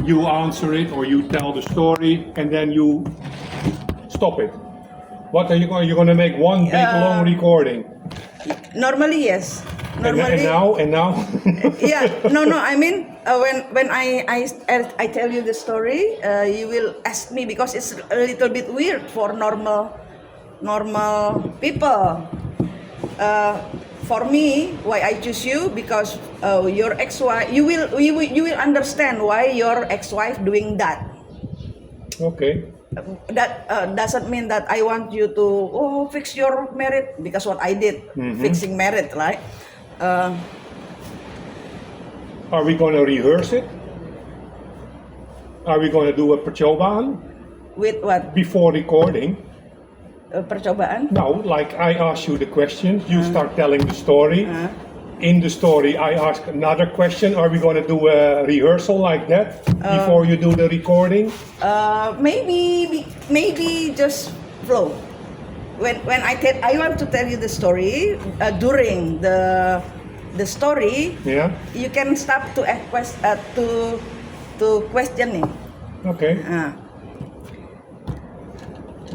you answer it or you tell the story and then you stop it. What are you going? You're going to make one big long recording. Normally, yes. And now. Yeah. No. I mean, when I tell you the story, you will ask me because it's a little bit weird for normal people. For me, why I choose you because your ex-wife. You will understand why your ex-wife doing that. Okay. That doesn't mean that I want you to fix your merit because what I did, fixing merit, right? Are we going to rehearse it? Are we going to do a percobaan With what? before recording? Percobaan? No, like I ask you the question, you start telling the story. In the story, I ask another question. Are we going to do a rehearsal like that before you do the recording? Maybe just flow. When I want to tell you the story during the story, Yeah. you can stop to ask to questioning. Okay.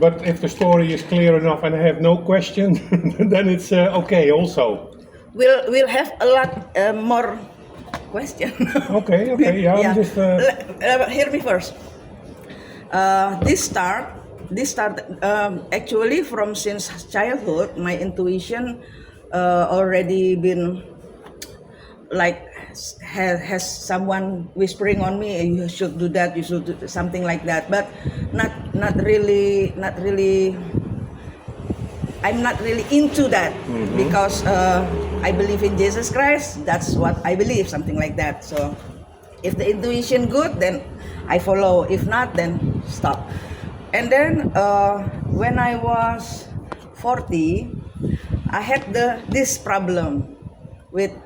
But if the story is clear enough and I have no question, then it's okay also. We'll have a lot more question. Okay, yeah. I'm just. Hear me first. This start actually from since childhood. My intuition already been like has someone whispering on me. You should do that. You should do something like that. But not really. I'm not really into that because I believe in Jesus Christ. That's what I believe, something like that. So if the intuition good, then I follow. If not, then stop. And then when I was 40, I had this problem with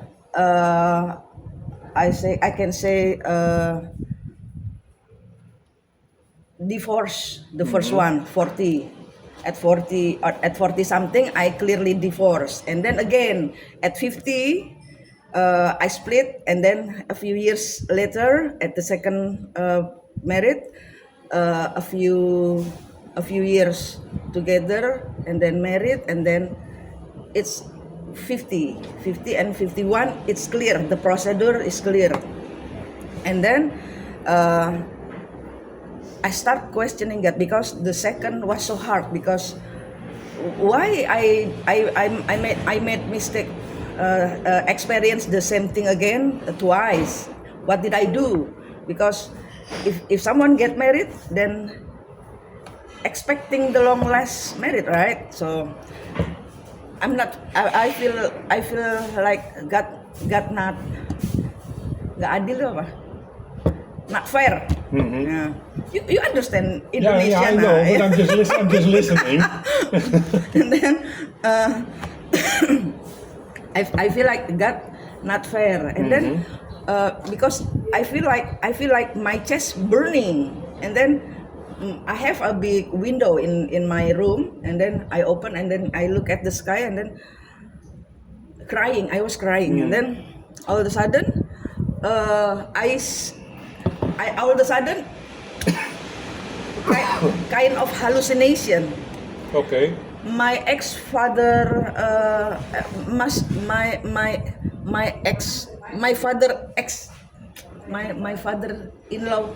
I can say divorce. The first one, 40. At 40 something, I clearly divorced, and then again at 50, I split, and then a few years later, at the second married, a few years together, and then married, and then it's 50 and 51. It's clear, the procedure is clear, and then. I start questioning that because the second was so hard because why I made mistake, experience the same thing again twice. What did I do? Because if someone get married, then expecting the long last married, right? So I'm not. I feel like God not adil apa? Not fair. Yeah. You understand Indonesian? Yeah, I know, but I'm just listening. And then I feel like that not fair, and then because I feel like my chest burning, and then I have a big window in my room, and then I open, and then I look at the sky, and then crying. I was crying, and then all of a sudden all of a sudden kind of hallucination. Okay. My ex-father my father-in-law,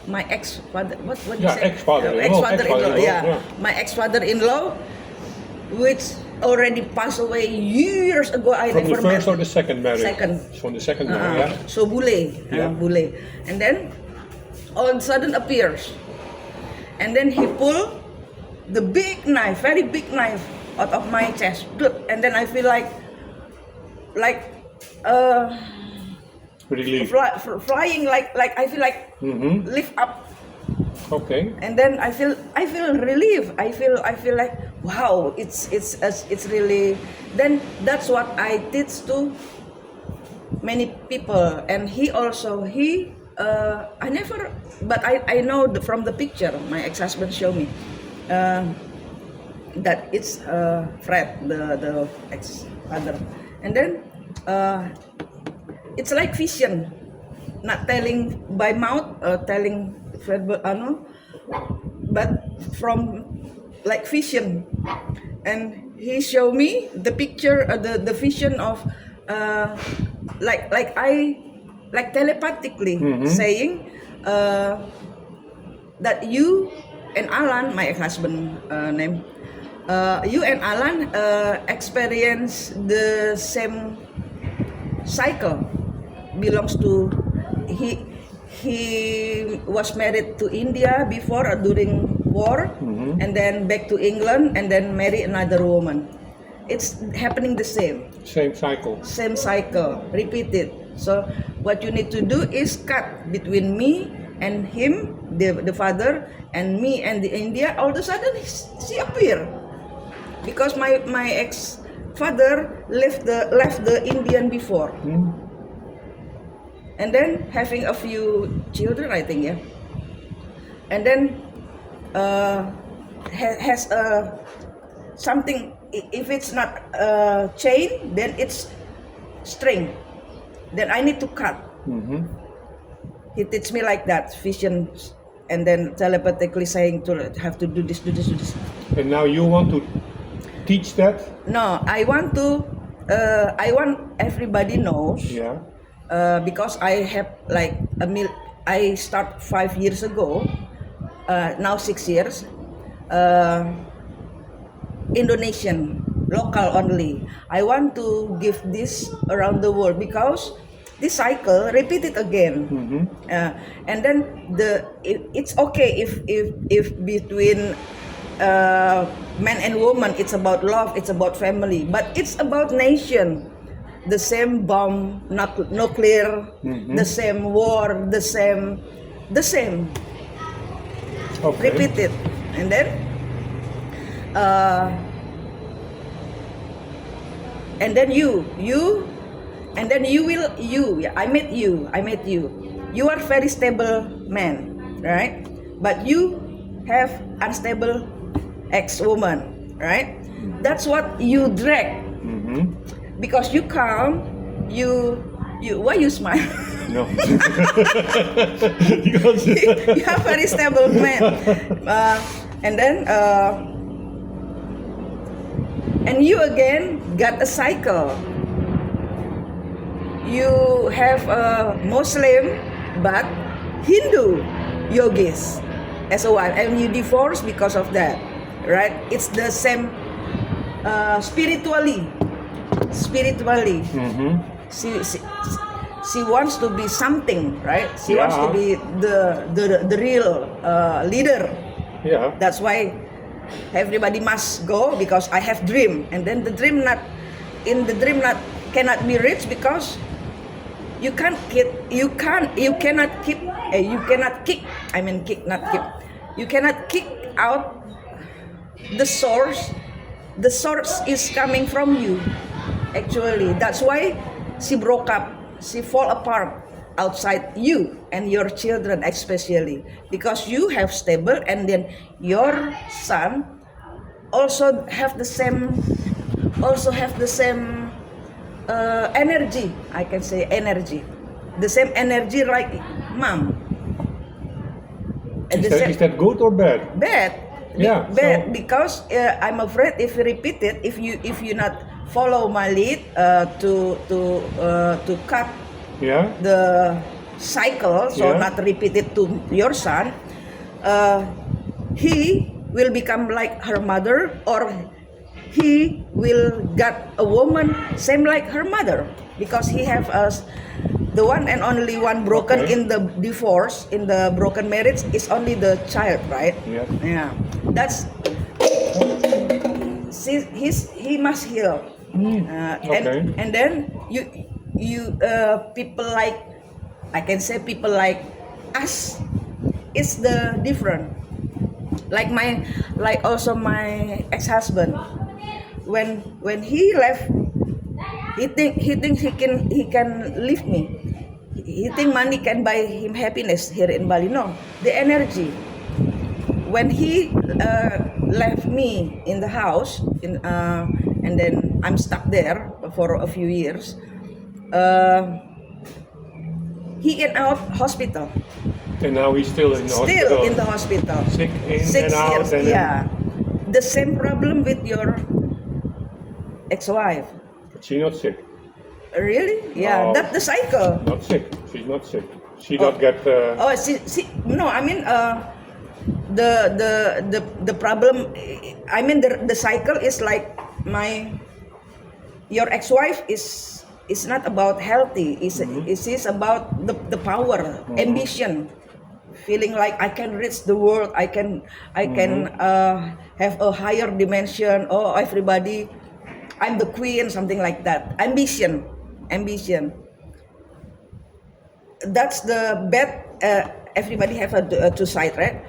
my ex-father, what you say? Ex-father-in-law, yeah. My ex-father-in-law, which already passed away years ago. I From never the first met. or the second marriage? Second. From the second marriage, yeah. So Bule, Yeah. Bule, and then all of a sudden appears, and then he pulled the big knife, very big knife, out of my chest, and then I feel like Relief. flying, like I feel like lift up. Okay. And then I feel relief. I feel like wow, it's really. Then that's what I teach to many people, and he I never, but I know from the picture my ex-husband showed me that it's Fred, the ex-father, and then it's like vision. not telling by mouth, telling verbal, but from like vision. And he showed me the picture, the vision of like telepathically saying that you and Alan, my ex-husband name, you and Alan experience the same cycle. Belongs to he was married to India before during war, and then back to England, and then marry another woman. It's happening the same. Same cycle. Same cycle, repeated. So what you need to do is cut between me and him, the father, and me and the India. All of a sudden, she appear because my ex father left the Indian before, and then having a few children, I think, yeah, and then has something. If it's not chain, then it's string. Then I need to cut. He teach me like that, vision, and then telepathically saying to have to do this, do this, do this. And now you want to teach that? No, I want to. I want everybody knows. Yeah. Because I have like I start 5 years ago. Now 6 years. Indonesian, local only. I want to give this around the world because this cycle repeated again, and then it's okay if between man and woman it's about love, it's about family, but it's about nation. The same bomb, nuclear, the same war, the same, Okay. repeated, and then. And then you, and then I met you. You are very stable man, right? But you have unstable ex-woman, right? That's what you drag. Because you come, you why you smile? No. Because You are very stable man, and then. And you again got a cycle. You have a Muslim but Hindu yogis as a wife, and you divorce because of that, right? It's the same spiritually. She wants to be something, right? She wants to be the real leader. Yeah. That's why everybody must go because I have dream, and then the dream cannot be reached because you cannot kick. You cannot kick out the source. The source is coming from you. Actually, that's why she broke up. She fall apart outside you and your children, especially because you have stable, and then your son also have the same energy. I can say energy, the same energy like mom. Is that good or bad? Bad. Yeah. Bad because I'm afraid if you repeat it, if you not follow my lead to cut. Yeah. The cycle, so not repeat it to your son, he will become like her mother, or he will get a woman same like her mother, because he have the one and only one broken in the divorce, in the broken marriage is only the child, right? Yeah. That's he must heal. And then you people like, I can say people like us, it's the different. Like also my ex-husband, when he left, he think he can leave me. He think money can buy him happiness here in Bali. No, the energy. When he left me in the house, and then I'm stuck there for a few years. he in out hospital. And now he's still in the hospital. Still in the hospital. Sick in 6 and out. years. And Yeah. The same problem with your ex-wife. But she's not sick. Really? Yeah. No. That's the cycle. Not sick. She's not sick. She don't get. Oh, see, no, I mean, the problem. I mean, the cycle is like your ex-wife is not about healthy. Is about the power, ambition, feeling like I can reach the world. I can have a higher dimension. Oh, everybody, I'm the queen, something like that. Ambition. That's the bad. Everybody have a two side, right?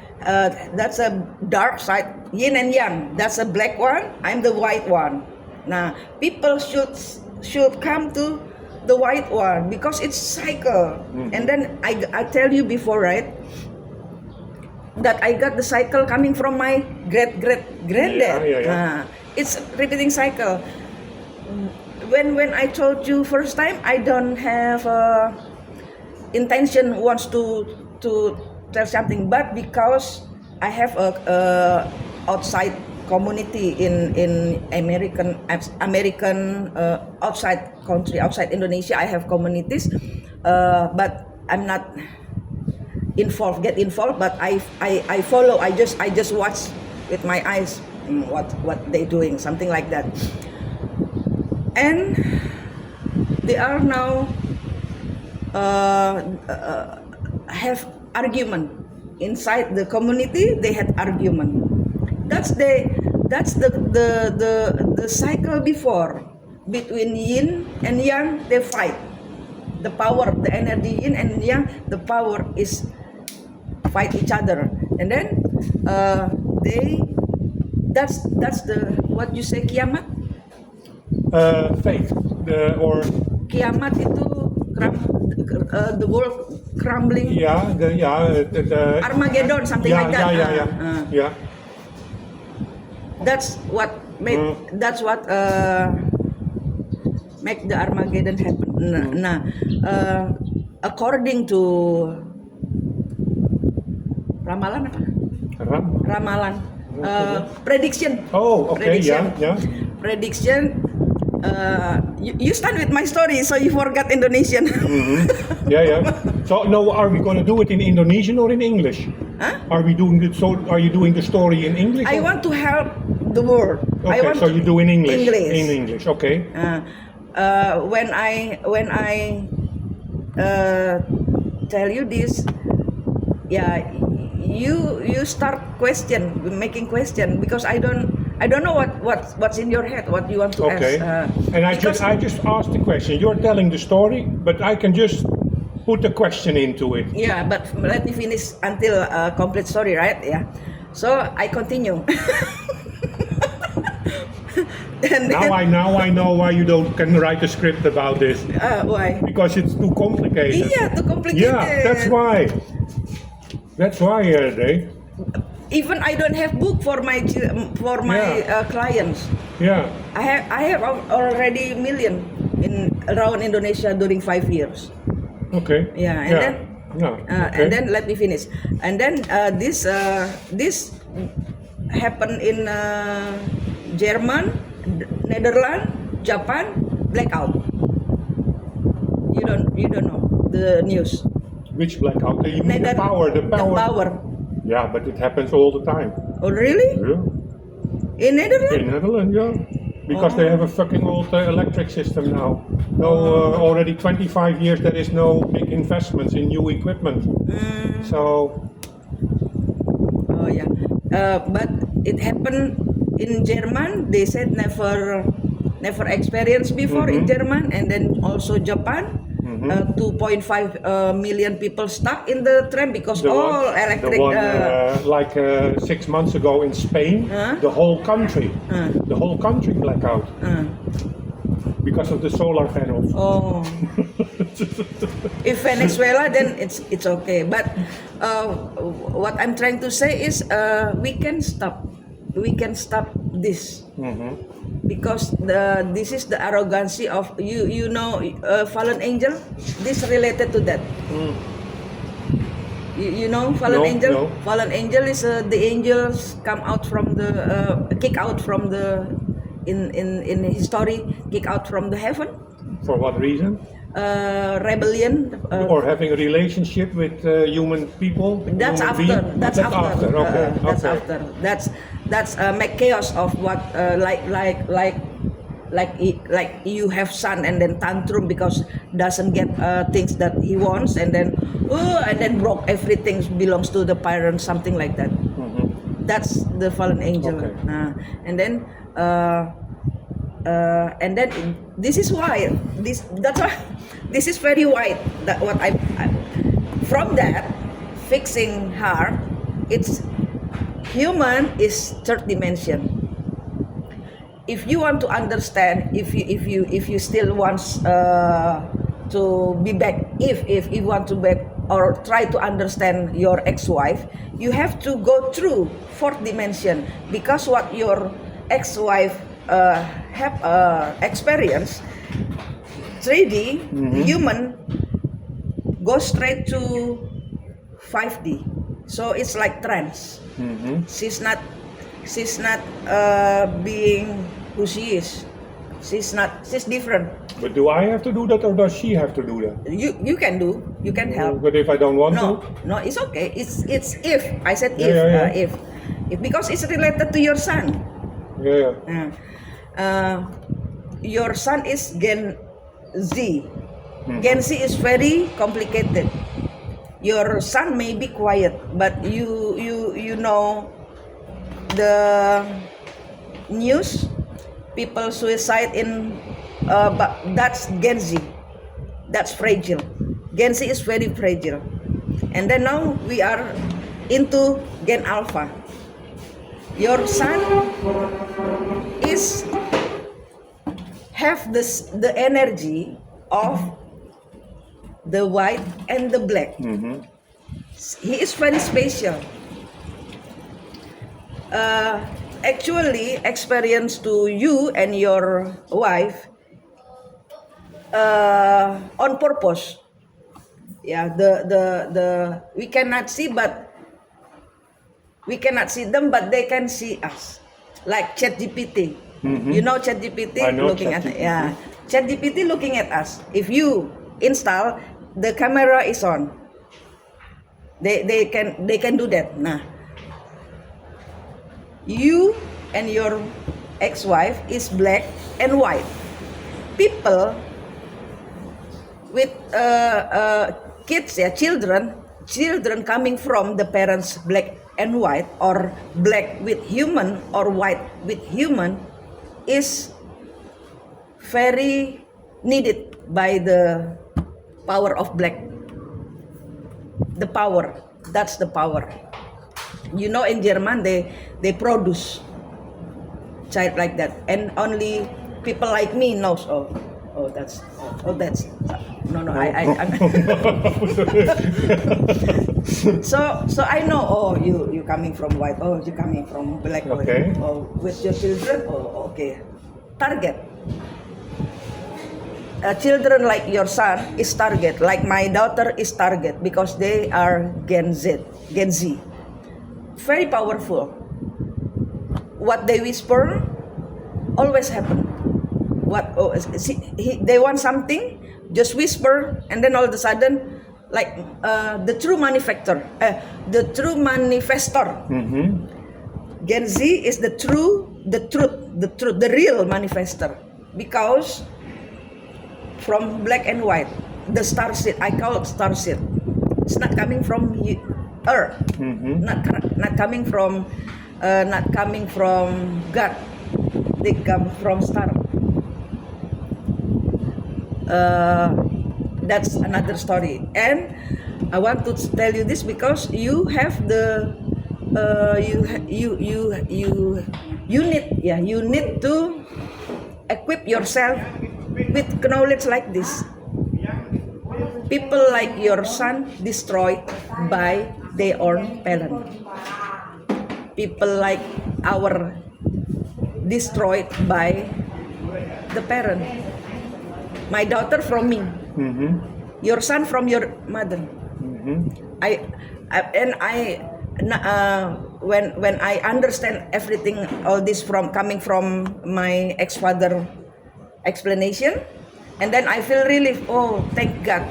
That's a dark side, yin and yang. That's a black one. I'm the white one. Now people should come to the white one because it's cycle. And then I tell you before, right? That I got the cycle coming from my granddad. Yeah. It's repeating cycle. When I told you first time, I don't have intention wants to tell something, but because I have a outside community in American outside country, outside Indonesia, I have communities, but I'm not get involved, but I follow. I just watch with my eyes what they doing, something like that, and they are now have argument inside the community. They had argument. That's the cycle before, between yin and yang. They fight. The power, the energy yin and yang, the power is fight each other, and then that's the what you say, kiamat. Fate. Or Kiamat itu the world crumbling. yeah, the Armageddon, something like that. Yeah. That's what made. That's what make the Armageddon happen. Nah, according to ramalan apa? Ramalan. Prediction. Oh, okay. Prediction. Yeah. Prediction. You stand with my story, so you forgot Indonesian. Yeah. So now, are we going to do it in Indonesian or in English? Huh? Are we doing it? So, are you doing the story in English? I want to help the world. Okay, so you do in English. English. In English, okay. When I tell you this, yeah, you start making question, because I don't know what's in your head, what you want to Okay. ask. And I just asked the question. You're telling the story, but I can just put the question into it. Yeah, but let me finish until complete story, right? Yeah. So I continue. Now I know why you can write a script about this. Why? Because it's too complicated. Yeah, too complicated. Yeah, that's why. That's why, Dave. Even I don't have book for my clients. Yeah. I have already million around Indonesia during 5 years. Okay. Yeah, and then okay. and then let me finish. And then this happened in German, Netherlands, Japan, blackout. You don't know the news. Which blackout? You mean the power? The power. Yeah, but it happens all the time. Oh really? Yeah. In Netherlands? In Netherlands, yeah. Because they have a fucking old electric system now. No, already 25 years there is no big investments in new equipment. So. Oh yeah. But it happened in German. They said never experienced before in German, and then also Japan. 2.5 million people stuck in the tram because all electric. The one, like 6 months ago in Spain, the whole country blackout because of the solar panels. Oh, if Venezuela, then it's okay. But what I'm trying to say is we can stop this. because this is the arrogancy of you know fallen angel. This related to that. You know fallen No, angel. no. Fallen angel is the angels come out from the kick out from the in history, kick out from the heaven. For what reason? Rebellion. Or having a relationship with human people? That's human after. being? That's after. Okay. That's okay. after. That's make chaos of what like you have son and then tantrum because doesn't get things that he wants and then broke everything belongs to the parents, something like that. That's the fallen angel. Okay. And then this is why that's why this is very wide. That what I from that fixing her, it's human is third dimension. If you want to understand, if you still wants to be back, if you want to back or try to understand your ex-wife, you have to go through fourth dimension, because what your ex-wife have experienced 3D human goes straight to 5D, so it's like trance. She's not being who she is. She's different. But do I have to do that or does she have to do that? You can help. But if I don't want to? No, it's okay. It's if I said Yeah, if because it's related to your son. Yeah. Your son is Gen Z. Gen Z is very complicated. Your son may be quiet, but you know the news, people suicide in but that's Gen Z. That's fragile. Gen Z is very fragile. And then now we are into Gen Alpha. Your son is have the energy of the white and the black. He is very special. Actually, experience to you and your wife on purpose. Yeah, the we cannot see, but we cannot see them, but they can see us. Like ChatGPT. You know ChatGPT? I know looking ChatGPT. at ChatGPT looking at us. If you install, the camera is on. They can do that. Nah. You and your ex-wife is black and white. People with kids, children coming from the parents black and white, or black with human or white with human, is very needed by the power of black. The power, that's the power. You know, in German they produce child like that, and only people like me knows. That's no. I'm so I know. Oh, you coming from white. Oh, you coming from black. Okay. Oh, with your children. Oh, okay. Target. Children like your son is target. Like my daughter is target because they are Gen Z. Very powerful. What they whisper always happen. They want something, just whisper, and then all of a sudden, like the true manifestor. Gen Z is the truth, the real manifestor, because from black and white, the star seed, I call it star seed. It's not coming from earth, not coming from God. They come from star. That's another story, and I want to tell you this because you have the you need to equip yourself with knowledge like this. People like your son destroyed by their own parent. People like our destroyed by the parent. My daughter from me, your son from your mother. When I understand everything, all this coming from my ex-father explanation, and then I feel relief. Oh, thank God,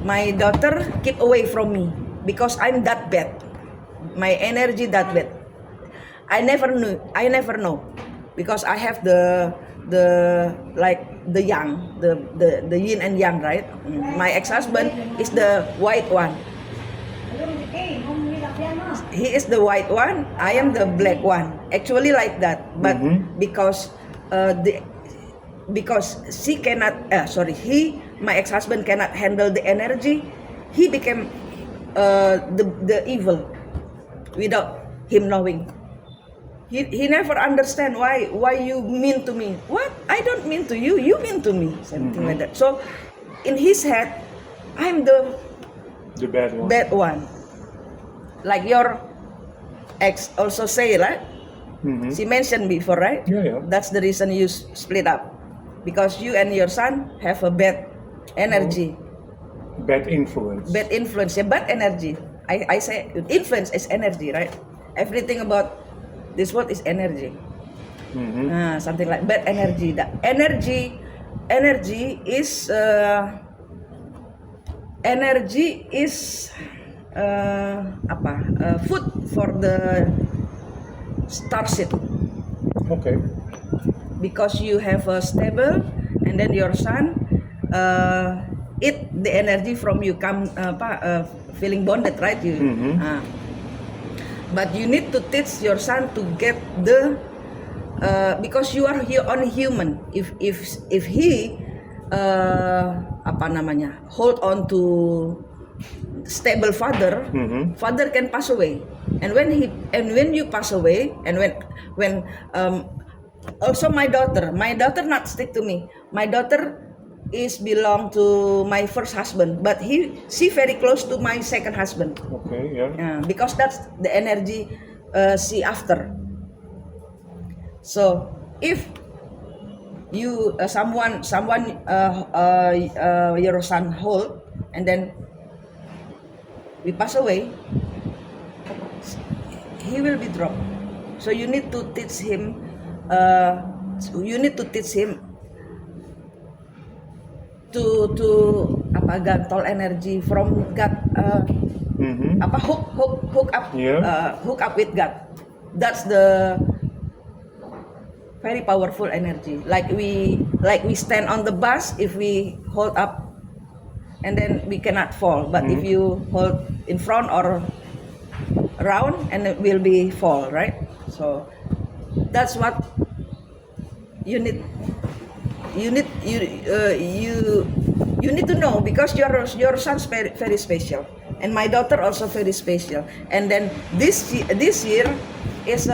my daughter keep away from me because I'm that bad. My energy that bad. I never know, because I have the yang, the yin and yang, right? My ex-husband is the white one. He is the white one, I am the black one. Actually like that, but because she cannot, my ex-husband cannot handle the energy, he became the evil without him knowing. He never understand why you mean to me. What? I don't mean to you, you mean to me. Something like that. So in his head, I'm the bad one. Like your ex also say, right? She mentioned before, right? Yeah. That's the reason you split up, because you and your son have a bad energy. Bad influence. Bad influence, yeah, bad energy. I say influence is energy, right? Everything about this world is energy. Something like bad energy. The energy is food for the starseed. Okay. Because you have a stable, and then your son eat the energy from you, feeling bonded, right? But you need to teach your son to get the because you are only human. If he hold on to stable father, father can pass away, and when you pass away, and when also my daughter not stick to me. My daughter is belong to my first husband, but she very close to my second husband. Okay, yeah. Because that's the energy she after. So if you someone your son hold, and then we pass away, he will be dropped. So you need to teach him. To gantol energy from God. Hook up. Yeah. Hook up with God. That's the very powerful energy. Like we stand on the bus, if we hold up, and then we cannot fall. But if you hold in front or around, and it will be fall, right? So that's what you need. You need to know, because your son's very special, and my daughter also very special. And then this year is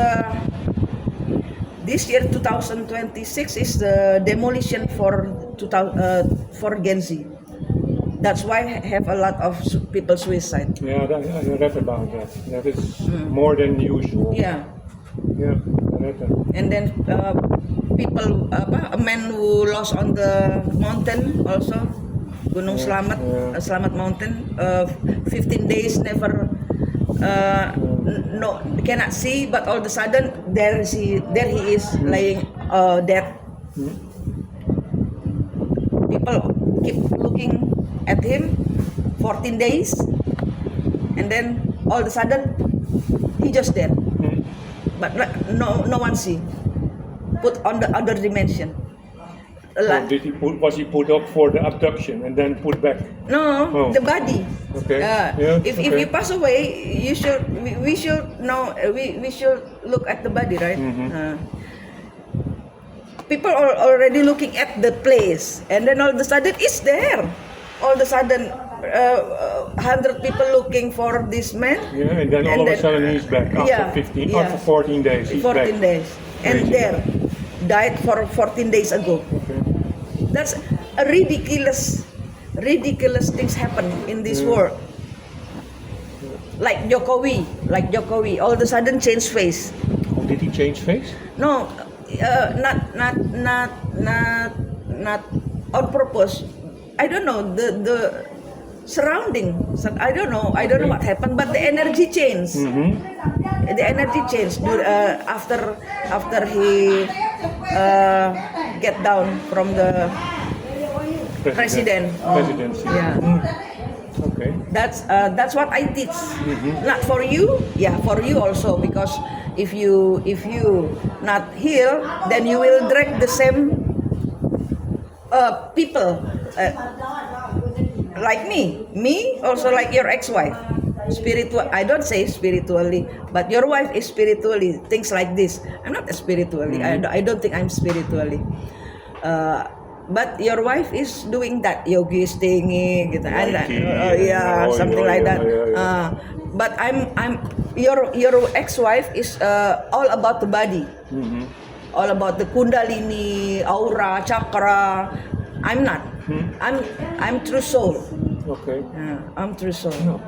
2026 is the demolition for Gen Z. That's why I have a lot of people suicide. Yeah, I read about that. That is more than usual. Yeah. Yeah, I read that. And then people, a man who lost on the mountain also, Gunung Slamet, Slamet Mountain, 15 days never, no, cannot see, but all of a sudden there he is laying dead. People keep looking at him 14 days, and then all of a sudden he just dead. But no one see. Put on the other dimension. Was he put up for the abduction and then put back? No, the body. Okay. If you pass away, we should know. We should look at the body, right? People are already looking at the place, and then all of a sudden it's there. All of a sudden, 100 people looking for this man. Yeah, and then all of a sudden he's back after 14 days. He's 14 back. days, and there died for 14 days ago. Okay. That's a ridiculous things happen in this world. Like Jokowi, all of a sudden change face. Oh, did he change face? No, not on purpose. I don't know the surrounding. I don't know what happened, but the energy changed. The energy changed after he get down from the president. Presidency. Yeah. Okay. That's what I teach. Not for you, yeah, for you also, because if you not heal, then you will drag the same people like me also like your ex-wife. Spiritual, I don't say spiritually, but your wife is spiritually. Things like this. I'm not spiritually. I don't think I'm spiritually. But your wife is doing that yogis thingy gitu, something like that. But I'm your ex-wife is all about the body, all about the kundalini, aura, chakra. I'm not. I'm true soul. Okay. I'm true soul. No.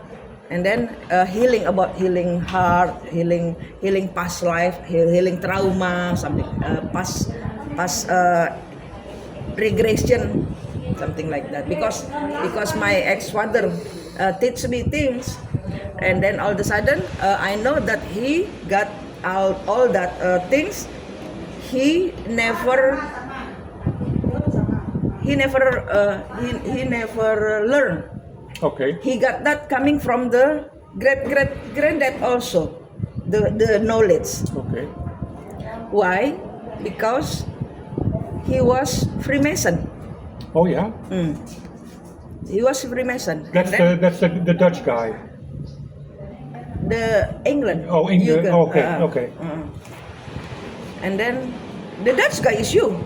And then healing heart, healing past life, healing trauma, something past regression, something like that, because my ex-father teach me things, and then all of a sudden I know that he got out all that things. He never learned. Okay. He got that coming from the granddad also, the knowledge. Okay. Why? Because he was Freemason. Oh yeah. He was Freemason. That's the Dutch guy. The England. Oh, England. Hugo. Okay. And then the Dutch guy is you.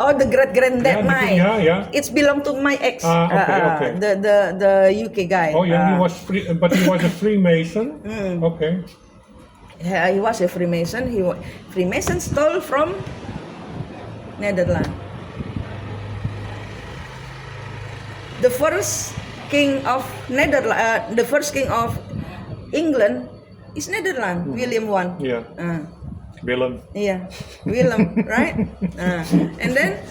Oh, the granddad mine. Yeah. It's belong to my ex. Okay. The UK guy. Oh yeah, he was a Freemason. Okay. Yeah, he was a Freemason. Freemason stole from Netherlands. The first king of Netherlands, the first king of England is Netherlands, William I. Yeah. Willem. Yeah, Willem, right? And then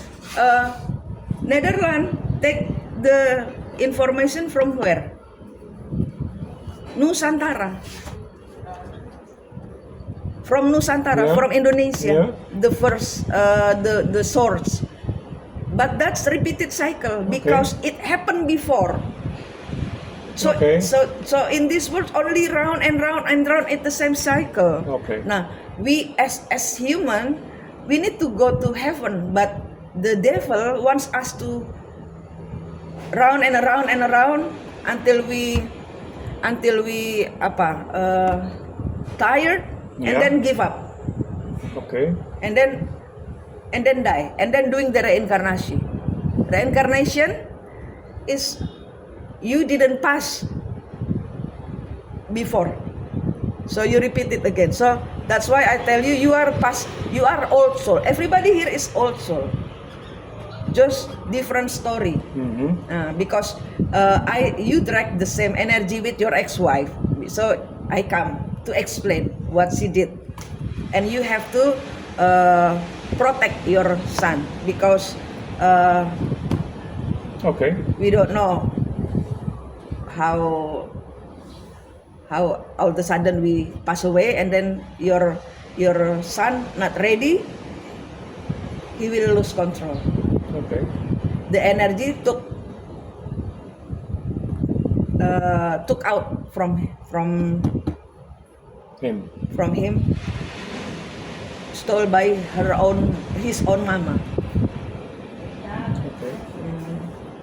Netherlands take the information from where? Nusantara. From Nusantara, from Indonesia, the first, the source. But that's repeated cycle because it happened before. So in this world only round and round and round it's the same cycle. Okay. Now we as human, we need to go to heaven, but the devil wants us to round and around and around until we tired and then give up. Okay. And then die, and then doing the reincarnation. Reincarnation is you didn't pass before, so you repeat it again. So that's why I tell you, you are old soul. Everybody here is old soul, just different story. Because you drag the same energy with your ex-wife, so I come to explain what she did, and you have to protect your son because we don't know how all of a sudden we pass away, and then your son not ready, he will lose control. Okay. The energy took out from him, stole by his own mama. Okay.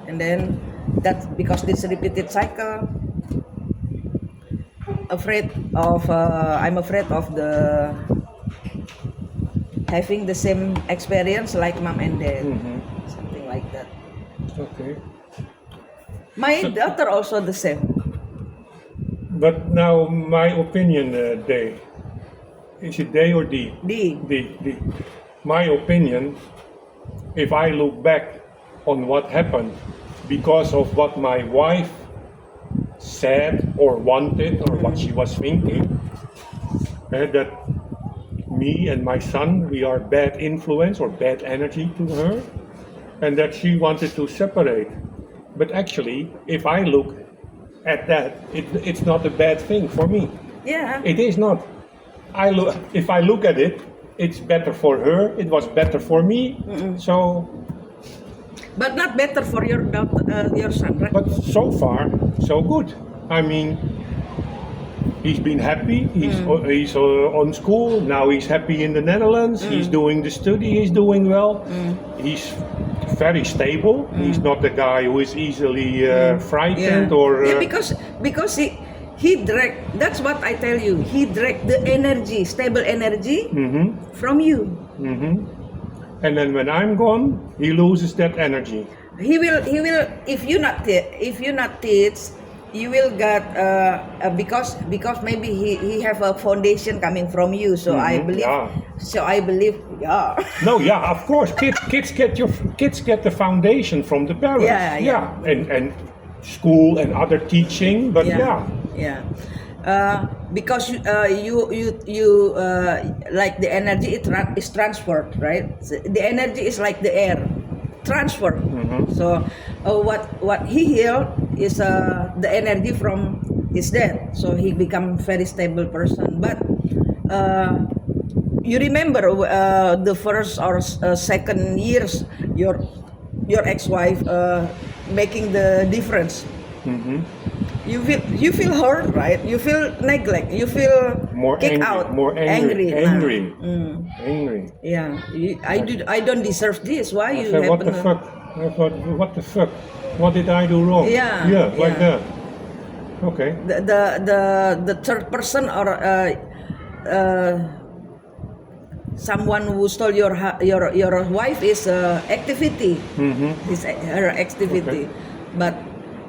And then that's because this repeated cycle. I'm afraid of the having the same experience like mom and dad, something like that. Okay. My daughter also the same. But now my opinion, Day. Is it Day or D? D. My opinion, if I look back on what happened because of what my wife said or wanted or what she was thinking, that me and my son, we are bad influence or bad energy to her, and that she wanted to separate. But actually, if I look at that, it's not a bad thing for me. Yeah. It is not. If I look at it, it's better for her. It was better for me. So, But not better for your daughter, your son, right? but so far, so good. I mean, he's been happy. He's on school now. He's happy in the Netherlands. He's doing the study. He's doing well. He's very stable. He's not the guy who is easily frightened or. Yeah, because he direct. That's what I tell you. He direct the energy, stable energy, from you. And then when I'm gone, he loses that energy. He will. If you not teach, you will get because maybe he have a foundation coming from you. So I believe. Yeah. So I believe. Yeah. No, yeah, of course. Kids get the foundation from the parents. Yeah. And school and other teaching, but yeah. Because you like the energy is transferred, right? The energy is like the air, transfer. So what he healed is the energy from his dad. So he become very stable person. But you remember the first or second years your ex-wife making the difference. You feel hurt, right? You feel neglect. You feel More kicked angry, out. more angry. Angry. Yeah. I don't deserve this. Why you I said, what happen the fuck? I thought, what the fuck? What did I do wrong? Yeah, like yeah. that. Okay. The third person or someone who stole your wife is activity. Is her activity, but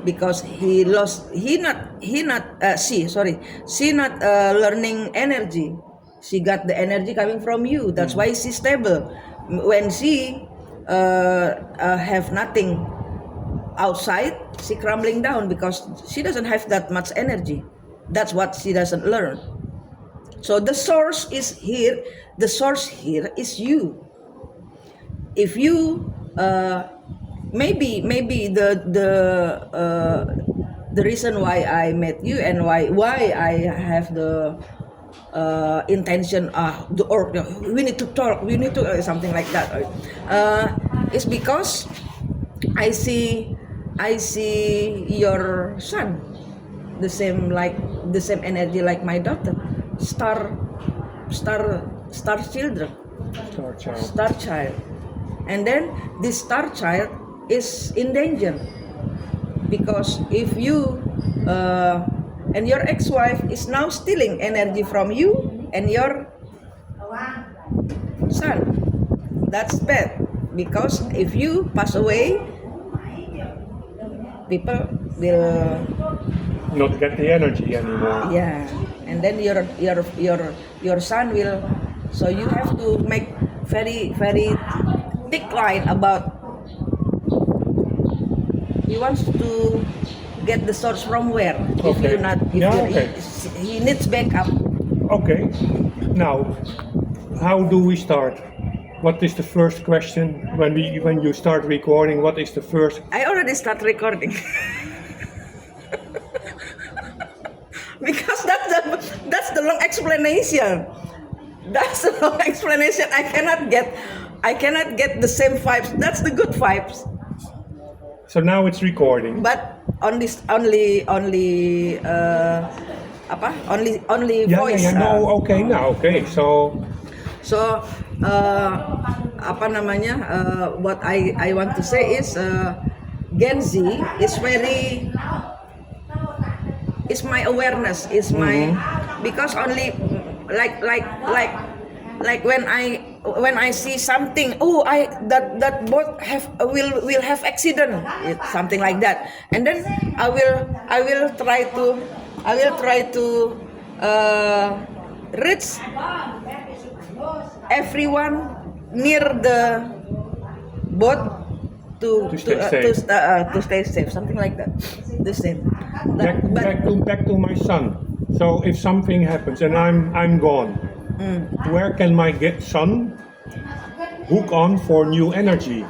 because she not learning energy. She got the energy coming from you. That's why she's stable. When she have nothing outside, she crumbling down because she doesn't have that much energy. That's what she doesn't learn. So the source is here. The source here is you. If you maybe the reason why I met you and why I have the intention or we need to talk, we need to something like that is because I see your son the same energy like my daughter, star children, star child, and then this star child is in danger because if you and your ex-wife is now stealing energy from you and your son. That's bad because if you pass away, people will not get the energy anymore. Yeah, and then your son will. So you have to make very thick line about. He wants to get the source from where? Okay. He needs backup. Okay. Now, how do we start? What is the first question when you start recording? What is the first? I already start recording. Because that's the long explanation. That's the long explanation. I cannot get the same vibes. That's the good vibes. So now it's recording. But only voice. Yeah. No. Okay. Now. Okay. So. What I want to say is Gen Z is my awareness, is my because only like when I see something, that boat will have accident, something like that, and then I will try to reach everyone near the boat to stay safe, something like that. The same. Back to my son. So if something happens and I'm gone, Where can my son hook on for new energy?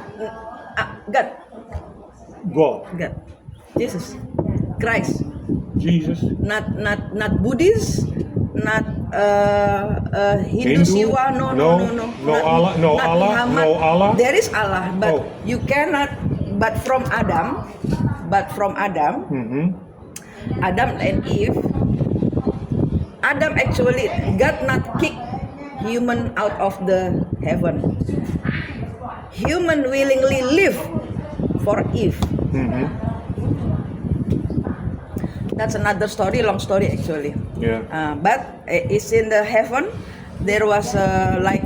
God, God, God, Jesus, Christ. Jesus, Not Buddhist, not Hindu, Hindu? Siwa, no, Allah, no not Allah, Muhammad. no Allah. There is Allah, but Oh. you cannot. But from Adam, Mm-hmm. Adam and Eve, Adam actually God not kick human out of the heaven. Human willingly live for Eve. Mm-hmm. That's another story, long story actually. Yeah. But it's in the heaven. There was like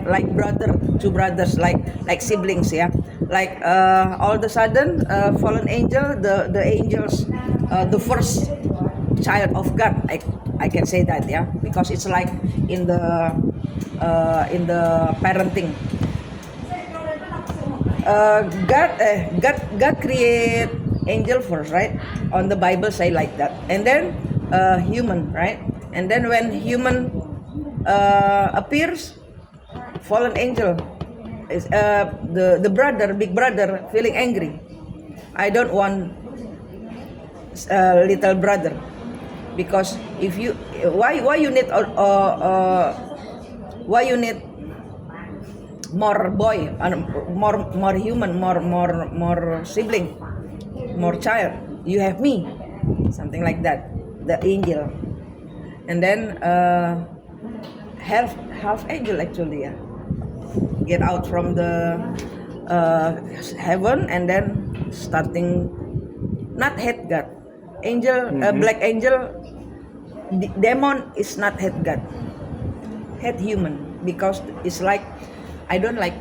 two brothers, like siblings, yeah. Like all of a sudden, fallen angel, the angels, the first child of God. I can say that, yeah, because it's like in the parenting. God create angel first, right? On the Bible say like that, and then human, right? And then when human appears, fallen angel is the brother, big brother, feeling angry. I don't want little brother, because if you why you need why you need more boy, more human, more sibling, more child. You have me, something like that. The angel, and then half angel actually, yeah, get out from the heaven, and then starting not hate God. Angel, black angel, demon is not hate God, hate human, because it's like, I don't like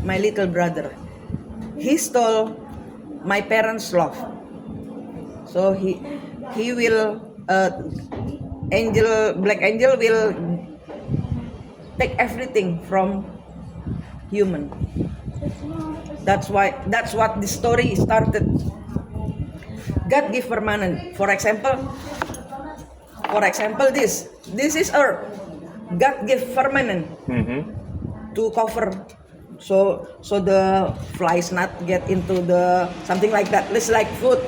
my little brother. He stole my parents' love, so he will black angel will take everything from human. That's what the story started. God give permanent. For example, this is earth. God give permanent. Mm-hmm. To cover, so the flies not get into the something like that. It's like food.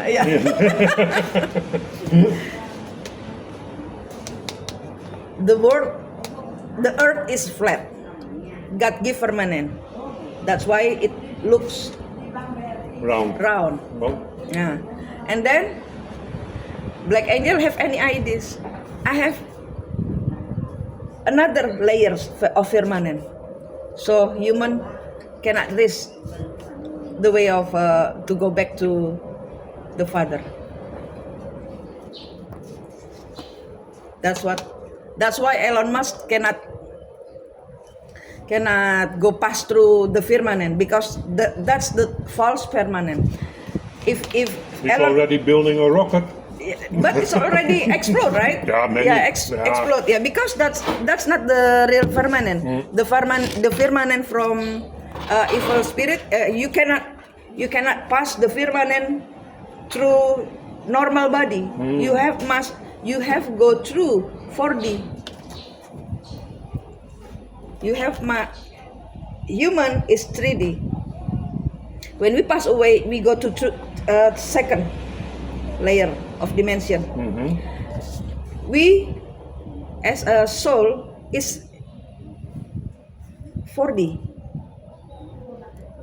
Yeah. The earth is flat. God give permanent. That's why it looks Round. Oh. Yeah. And then black angel have any ideas? I have another layers of firmament, so human cannot reach the way of to go back to the Father. That's why Elon Musk cannot go past through the firmament, because that's the false firmament. If He's already building a rocket. but it's already explode, right? Yeah, maybe. Explode. Yeah, because that's not the real firmament. The firmament from evil spirit. You cannot pass the firmament through normal body. You have go through 4D. You have human is 3D. When we pass away, we go to second layer of dimension. Mm-hmm. We as a soul is 4D,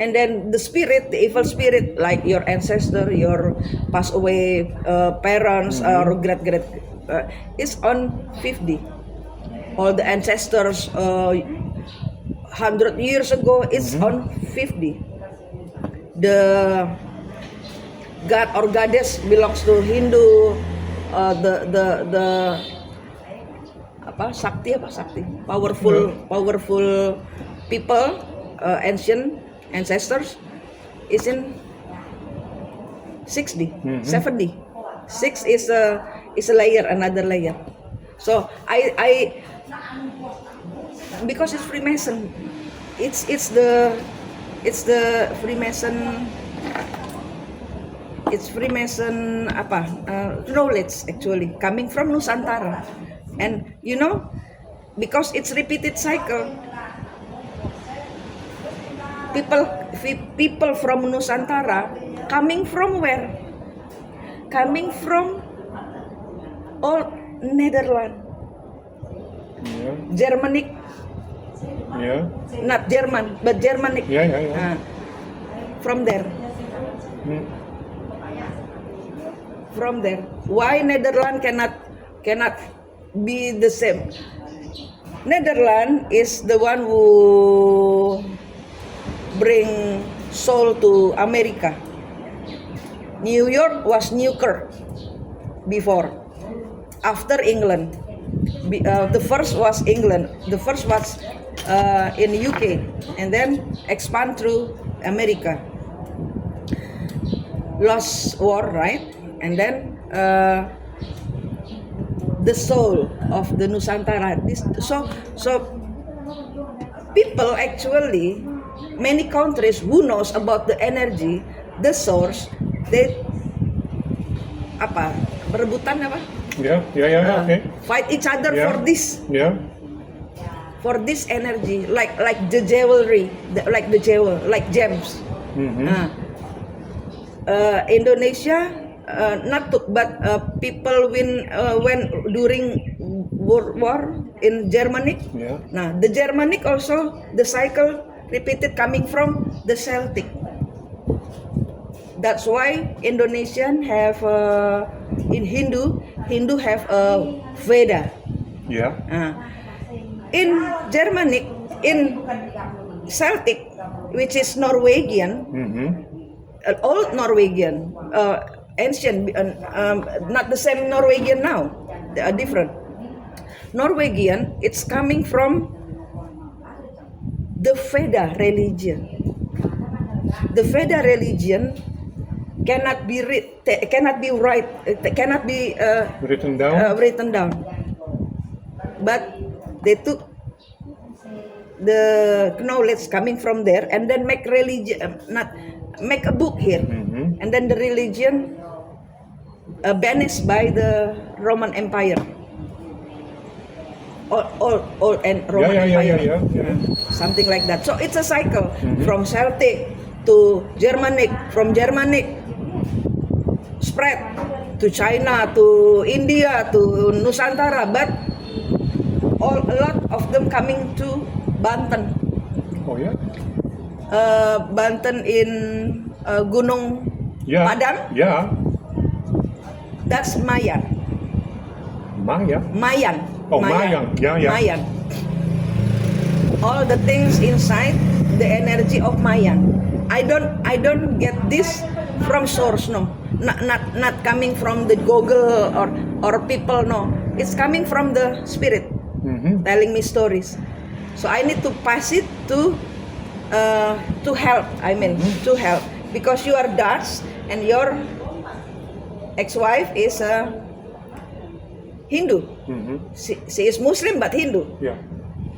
and then the spirit, the evil spirit, like your ancestor, your passed away parents, or great is on 5D. All the ancestors 100 years ago is on 5D. The God or goddess belongs to Hindu, the sakti powerful people, ancient ancestors is in 6D, 7D. 6 is a layer, another layer. So I because it's Freemason, it's the Freemason. It's Freemason knowledge actually coming from Nusantara, and because it's repeated cycle. People from Nusantara coming from where? Coming from old Netherlands, Yeah. Germanic, Yeah. not German, but Germanic. Yeah. From there. Mm. From there. Why Netherlands cannot be the same? Netherlands is the one who bring soul to America. New York was nuker before, after England. The first was England. The first was in UK, and then expand through America. Lost war, right? And then the soul of the Nusantara. So people actually, many countries who knows about the energy, the source, they berebutan apa? Yeah. Okay. Fight each other Yeah. for this. Yeah. For this energy, like the jewelry, like the jewel, like gems. Mm-hmm. Indonesia, not took, but people when during World War in Germany. Yeah. Now the Germanic also, the cycle repeated coming from the Celtic. That's why Indonesian have in Hindu have a Veda. Yeah. In Germanic, in Celtic, which is Norwegian, Mm-hmm. old Norwegian, ancient, not the same Norwegian now, they are different. Norwegian, it's coming from the Veda religion. The Veda religion cannot be Written down. written down, but they took the knowledge coming from there and then make religion, not make a book here. Mm-hmm. And then the religion banished by the Roman Empire, all and Roman Empire. Yeah. Something like that. So it's a cycle Mhm. from Celtic to Germanic, from Germanic spread to China, to India, to Nusantara, but a lot of them coming to Banten. Oh yeah. Banten in Gunung Yeah. Padang, Yeah. that's Mayan. Maya. Oh, Mayan. Yeah. Mayan. All the things inside the energy of Mayan. I don't get this from source, no. Not coming from the Google or people, no. It's coming from the spirit Mm-hmm. telling me stories. So I need to pass it to help. To help, because you are Dutch and your ex-wife is a Hindu. Mm-hmm. She is Muslim but Hindu. Yeah.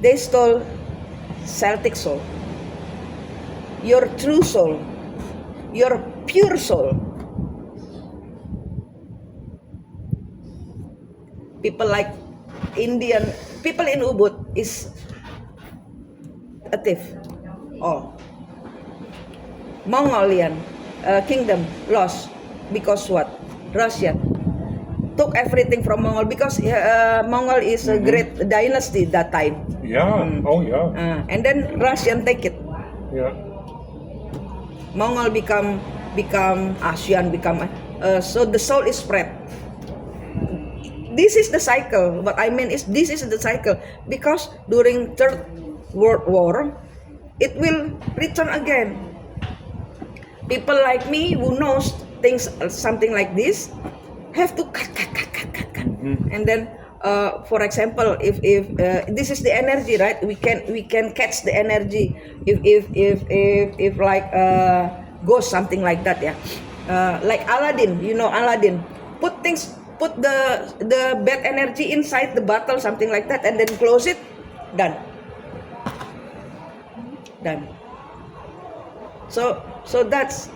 They stole Celtic soul, your true soul, your pure soul. People like Indian people in Ubud is a thief. All Mongolian kingdom lost because what? Russian took everything from Mongol, because Mongol is a great dynasty that time. Yeah. Oh yeah. And then Russian take it. Yeah. Mongol become Asian, so the soul is spread. This is the cycle. What I mean is this is the cycle, because during Third World War, it will return again. People like me who knows things, something like this, have to cut. And then, for example, if this is the energy, right? We can catch the energy. If like ghost, something like that, yeah. Like Aladdin, Aladdin, put the bad energy inside the bottle, something like that, and then close it. Done. So that's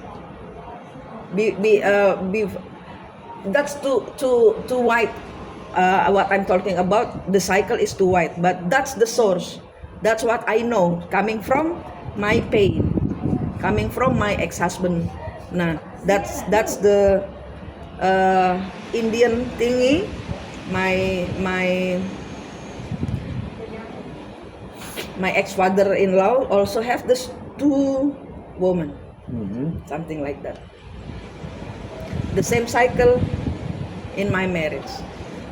that's to wipe what I'm talking about, the cycle is too wide. But that's the source. That's what I know, coming from my pain, coming from my ex-husband. Nah, that's the Indian thingy. My ex-father-in-law also have this two women, something like that. The same cycle in my marriage,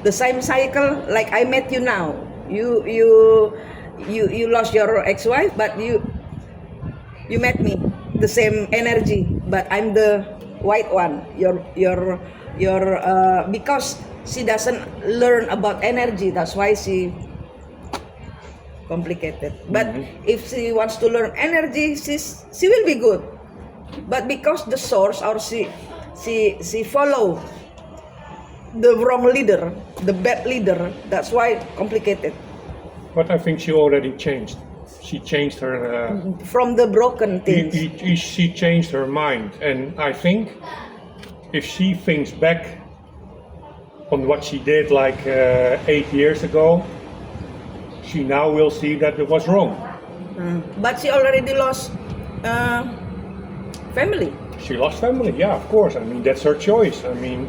the same cycle like I met you now. You lost your ex-wife, but you met me, the same energy, but I'm the white one. Your because she doesn't learn about energy, that's why she complicated. But if she wants to learn energy, she will be good. But because the source, or she follow the wrong leader, the bad leader, that's why complicated. But I think she already changed. She changed her. From the broken things. She changed her mind, and I think if she thinks back on what she did like 8 years ago, she now will see that it was wrong. But she already lost family. She lost family, yeah, of course. I mean, that's her choice. I mean,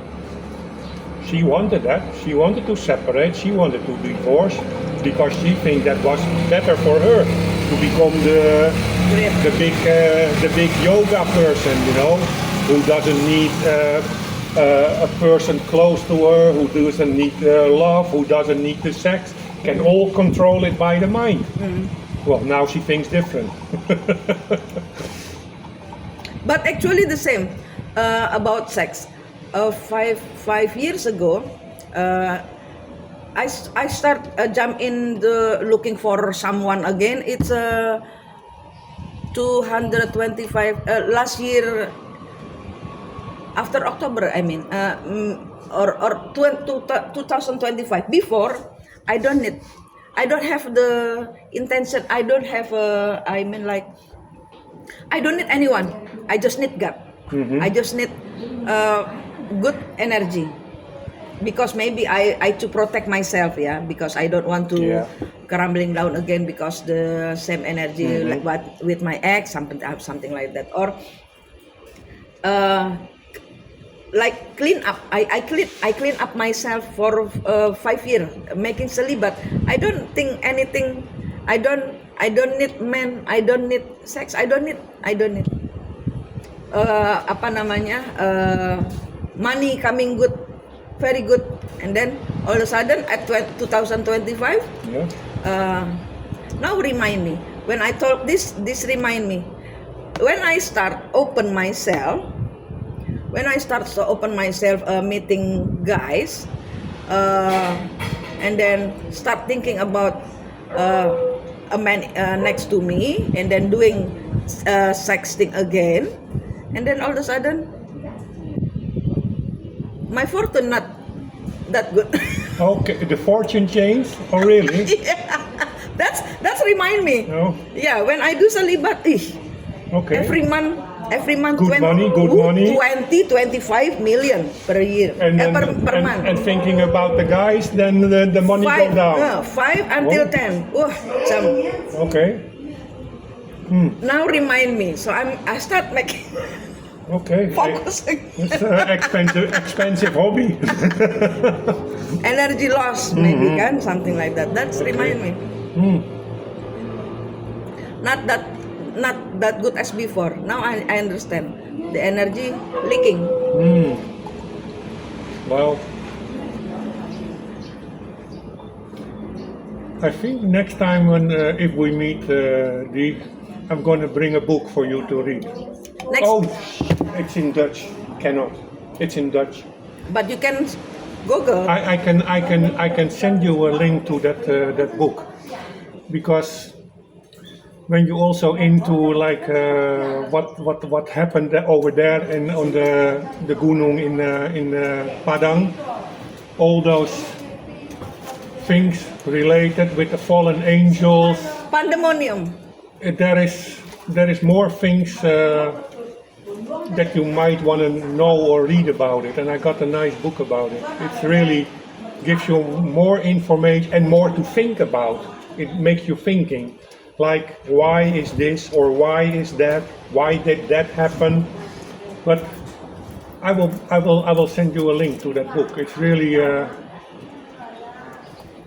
she wanted that. She wanted to separate. She wanted to divorce because she thinks that was better for her to become the big yoga person, you know, who doesn't need a person close to her, who doesn't need love, who doesn't need the sex, can all control it by the mind. Well, now she thinks different. But actually the same about sex. 5 years ago, I start jump in the looking for someone again. It's 225 last year after October. I mean, or 2025. Before, I don't have the intention. I don't have I don't need anyone. I just need God. I just need good energy, because maybe I to protect myself, yeah, because I don't want to crumbling down again because the same energy like what with my ex, something like that, or like clean up. I clean up myself for 5 years, making celibate. I don't think anything. I don't need men. I don't need sex. I don't need money coming good, very good, and then all of a sudden at 2025, now remind me when I talk this remind me when I start open myself, meeting guys, and then start thinking about a man next to me, and then doing sexting again, and then all of a sudden my fortune not that good. Okay, the fortune changed? Oh, really? Yeah, that's remind me. Oh. Yeah, when I do celibate, Okay. every month Good money. 20-25 million per year, And then, per month. And thinking about the guys, then the money go down. 5 until 10. Okay. Now remind me. So I start making Okay. focusing. It's an expensive hobby. Energy loss, maybe kan, something like that. That's remind me. Not that good as before. Now I understand the energy leaking. Well, I think next time when if we meet, I'm going to bring a book for you to read. Next, It's in Dutch. Cannot. It's in Dutch. but you can Google. I can send you a link to that book, because when you also into like what happened over there and on the Gunung in Padang, all those things related with the fallen angels. Pandemonium. There is more things that you might want to know or read about it, and I got a nice book about it. It's really gives you more information and more to think about. It makes you thinking, like why is this or why is that? Why did that happen? But I will send you a link to that book. It's really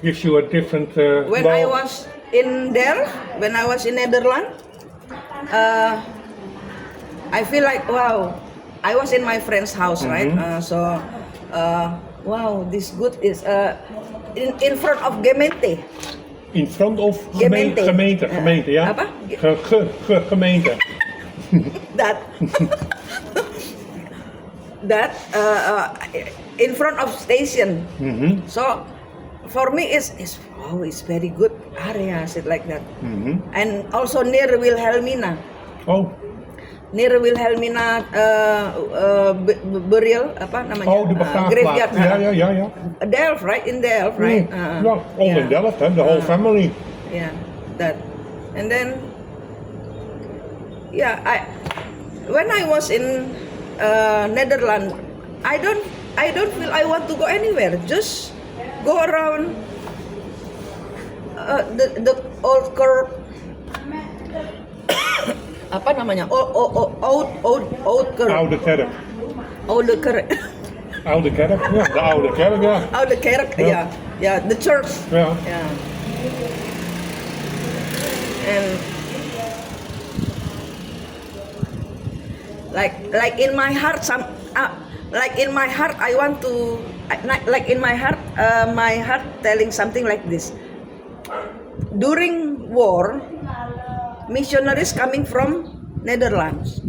gives you a different. When I was in there, when I was in Netherlands, I feel like wow. I was in my friend's house, right? So wow, this good is in front of Gemeente. In front of Gemeente. gemeente, ja. Apa? Gemeente. That that in front of station. So for me, it's wow, it's very good area, sit like that. And also near Wilhelmina. Oh. Near Wilhelmina burial apa namanya? Oh, de begraafplaats. Graveyard. Ja. Delft, right? In Delft, right? All in Delft, the whole family. Yeah, that. And then, yeah, when I was in Netherlands, I don't feel I want to go anywhere. Just go around the old curve. Apa namanya? Oud kerk. Oude kerk. Oude kerk. Oude kerk, ja. De oude kerk, ja. Oude kerk, Ja. yeah. The church. Ja. Yeah. And like in my heart, I want to like in my heart telling something like this. During war, missionaries coming from Netherlands,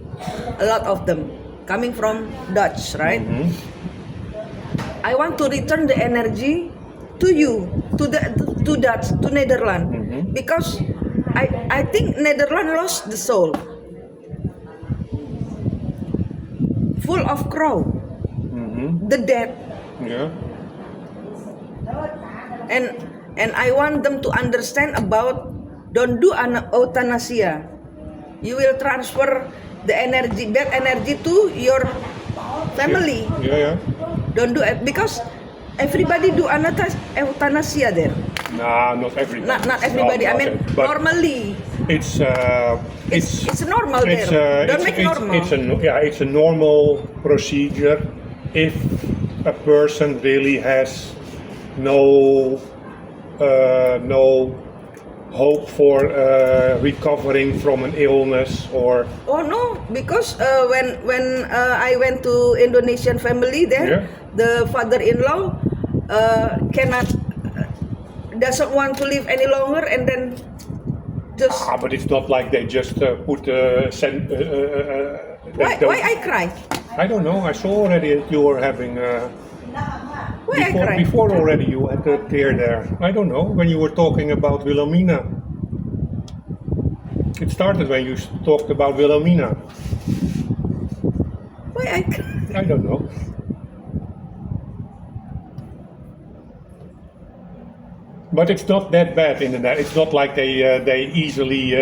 a lot of them coming from Dutch, right? I want to return the energy to you, to Dutch, to Netherlands, because I think Netherlands lost the soul, full of crow, the dead, Ja. and I want them to understand about. Don't do euthanasia. You will transfer the energy, that energy to your family. Ja. Don't do it because everybody do euthanasia there. Nah, not everybody. Not everybody. No, I mean, okay. But normally it's normal there. Don't make normal. It's a normal procedure if a person really has no hope for recovering from an illness or. Oh no, because when I went to Indonesian family there, the father-in-law doesn't want to live any longer, and then just. But it's not like they just put Why I cry? I don't know. I saw already that you were having. Why I cry? Before already you had a tear there. I don't know, when you were talking about Wilhelmina. It started when you talked about Wilhelmina. Why I cry? I don't know. But it's not that bad in the net. It's not like they easily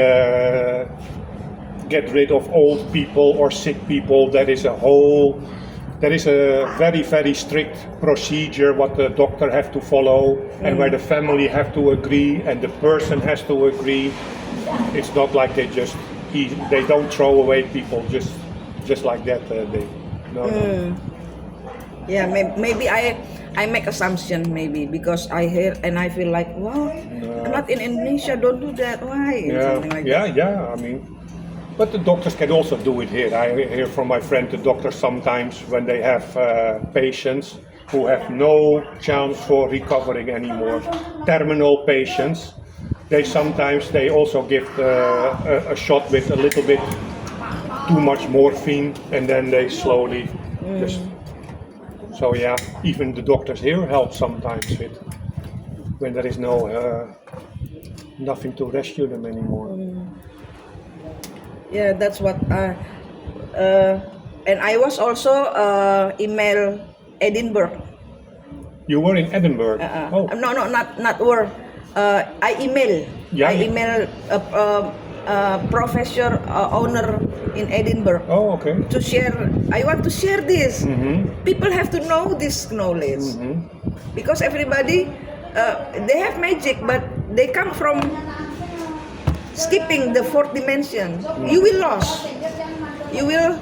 get rid of old people or sick people. That is a very, very strict procedure what the doctor have to follow and where the family have to agree and the person has to agree. It's not like they don't throw away people just like that. No. Yeah, maybe I make assumption maybe because I hear and I feel like wow, not in Indonesia, don't do that. Why? Something like that. I mean. But the doctors can also do it here. I hear from my friend the doctors sometimes when they have patients who have no chance for recovering anymore, terminal patients, they also give a shot with a little bit too much morphine and then they slowly just. So yeah, even the doctors here help sometimes with when there is nothing to rescue them anymore. Yeah, that's what. And I was also email Edinburgh. You were in Edinburgh. No, not work. I email. Yeah. I email a professor owner in Edinburgh. Oh, okay. To share. I want to share this. People have to know this knowledge. because everybody they have magic, but they come from skipping the fourth dimension. You will lose. You will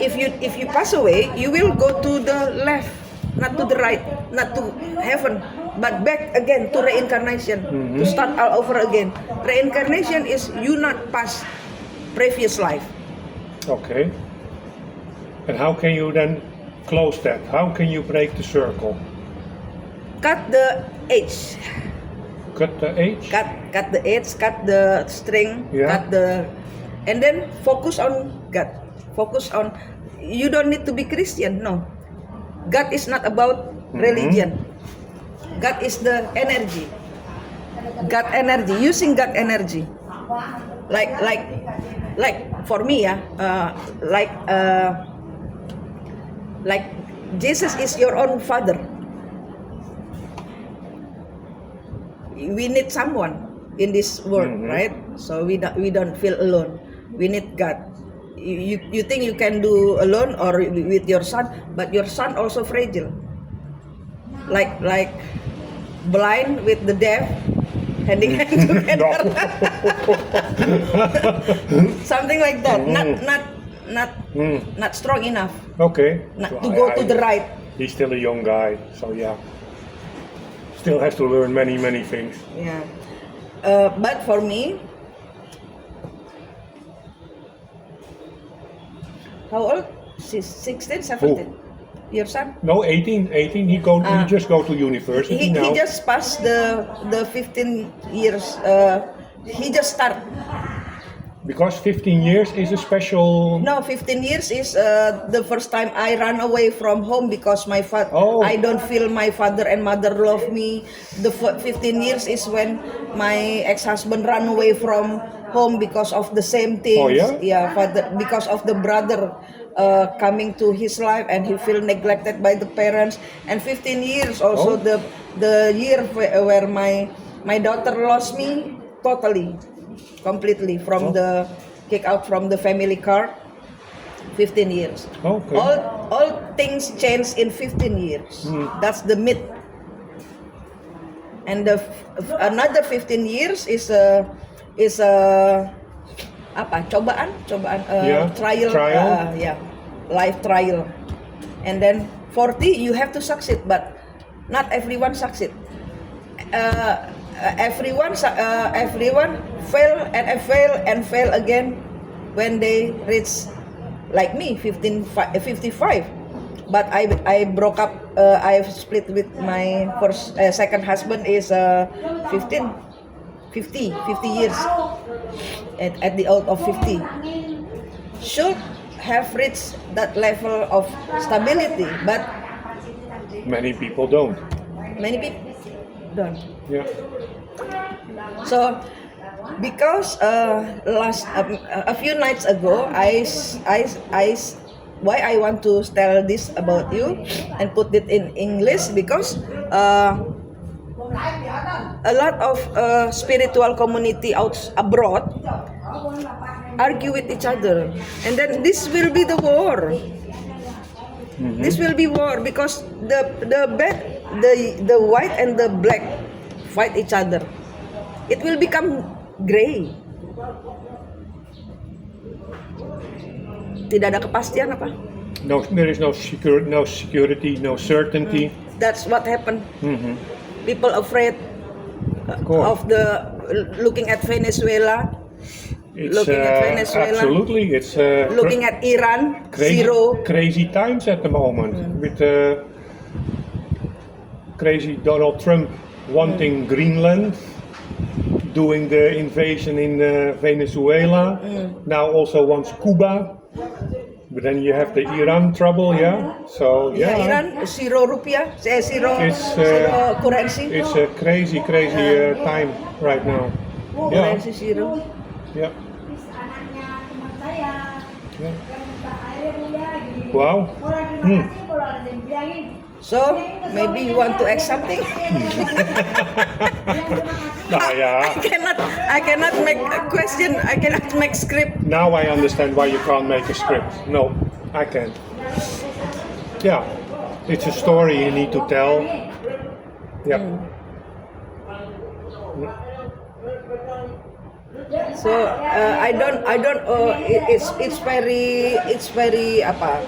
if you pass away, you will go to the left, not to the right, not to heaven, but back again to reincarnation, to start all over again. Reincarnation is you not pass previous life. Okay. And how can you then close that? How can you break the circle? Cut the edge. Cut the age? Cut the edge, cut the string, Yeah. cut the, and then focus on God. Focus on. You don't need to be Christian. No, God is not about religion. God is the energy. God energy. Using God energy. Like for me, like Jesus is your own father. We need someone in this world, right? So we don't feel alone. We need God. You think you can do alone or with your son, but your son also fragile. Like blind with the deaf, hand in hand together. Something like that. Not strong enough. Okay. Not to go to the right. He's still a young guy, so yeah. Still has to learn many things. Yeah. But for me, how old? 16, 17. Your son? No, 18. He just go to university now. He just passed the 15 years. He just start. Because 15 years is a special. No, 15 years is the first time I ran away from home because my I don't feel my father and mother love me. The 15 years is when my ex-husband ran away from home because of the same things. Oh yeah? Yeah, father, because of the brother coming to his life and he feel neglected by the parents. And 15 years also the year where my daughter lost me totally. Completely from the kick out from the family car. 15 years. Okay. All things change in 15 years. That's the myth. And another 15 years is apa? Cobaan, trial. Life trial. And then 40 you have to succeed, but not everyone succeed. Everyone fail and fail again when they reach, like me, 55. But I broke up. I split with my second husband is 50 years at the age of 50. Should have reached that level of stability, but many people don't. Many people don't. Yeah. So, because a few nights ago, why I want to tell this about you and put it in English, because a lot of spiritual community abroad argue with each other, and then this will be the war. This will be war because the white and the black fight each other. It will become gray. Tidak ada kepastian apa? No, there is no security, no certainty. That's what happened. People afraid of looking at Venezuela. Absolutely, it's looking at Iran. Crazy times at the moment with crazy Donald Trump wanting Greenland, doing the invasion in Venezuela, now also wants Cuba, but then you have the Iran trouble, so Iran, zero rupiah, zero currency. It's a crazy time right now. Currency zero. Yeah. Wow. So maybe you want to ask something? I cannot make a question. I cannot make script. Now I understand why you can't make a script. No, I can't. Yeah. it's a story you need to tell. Yeah. So I don't. It's very apa?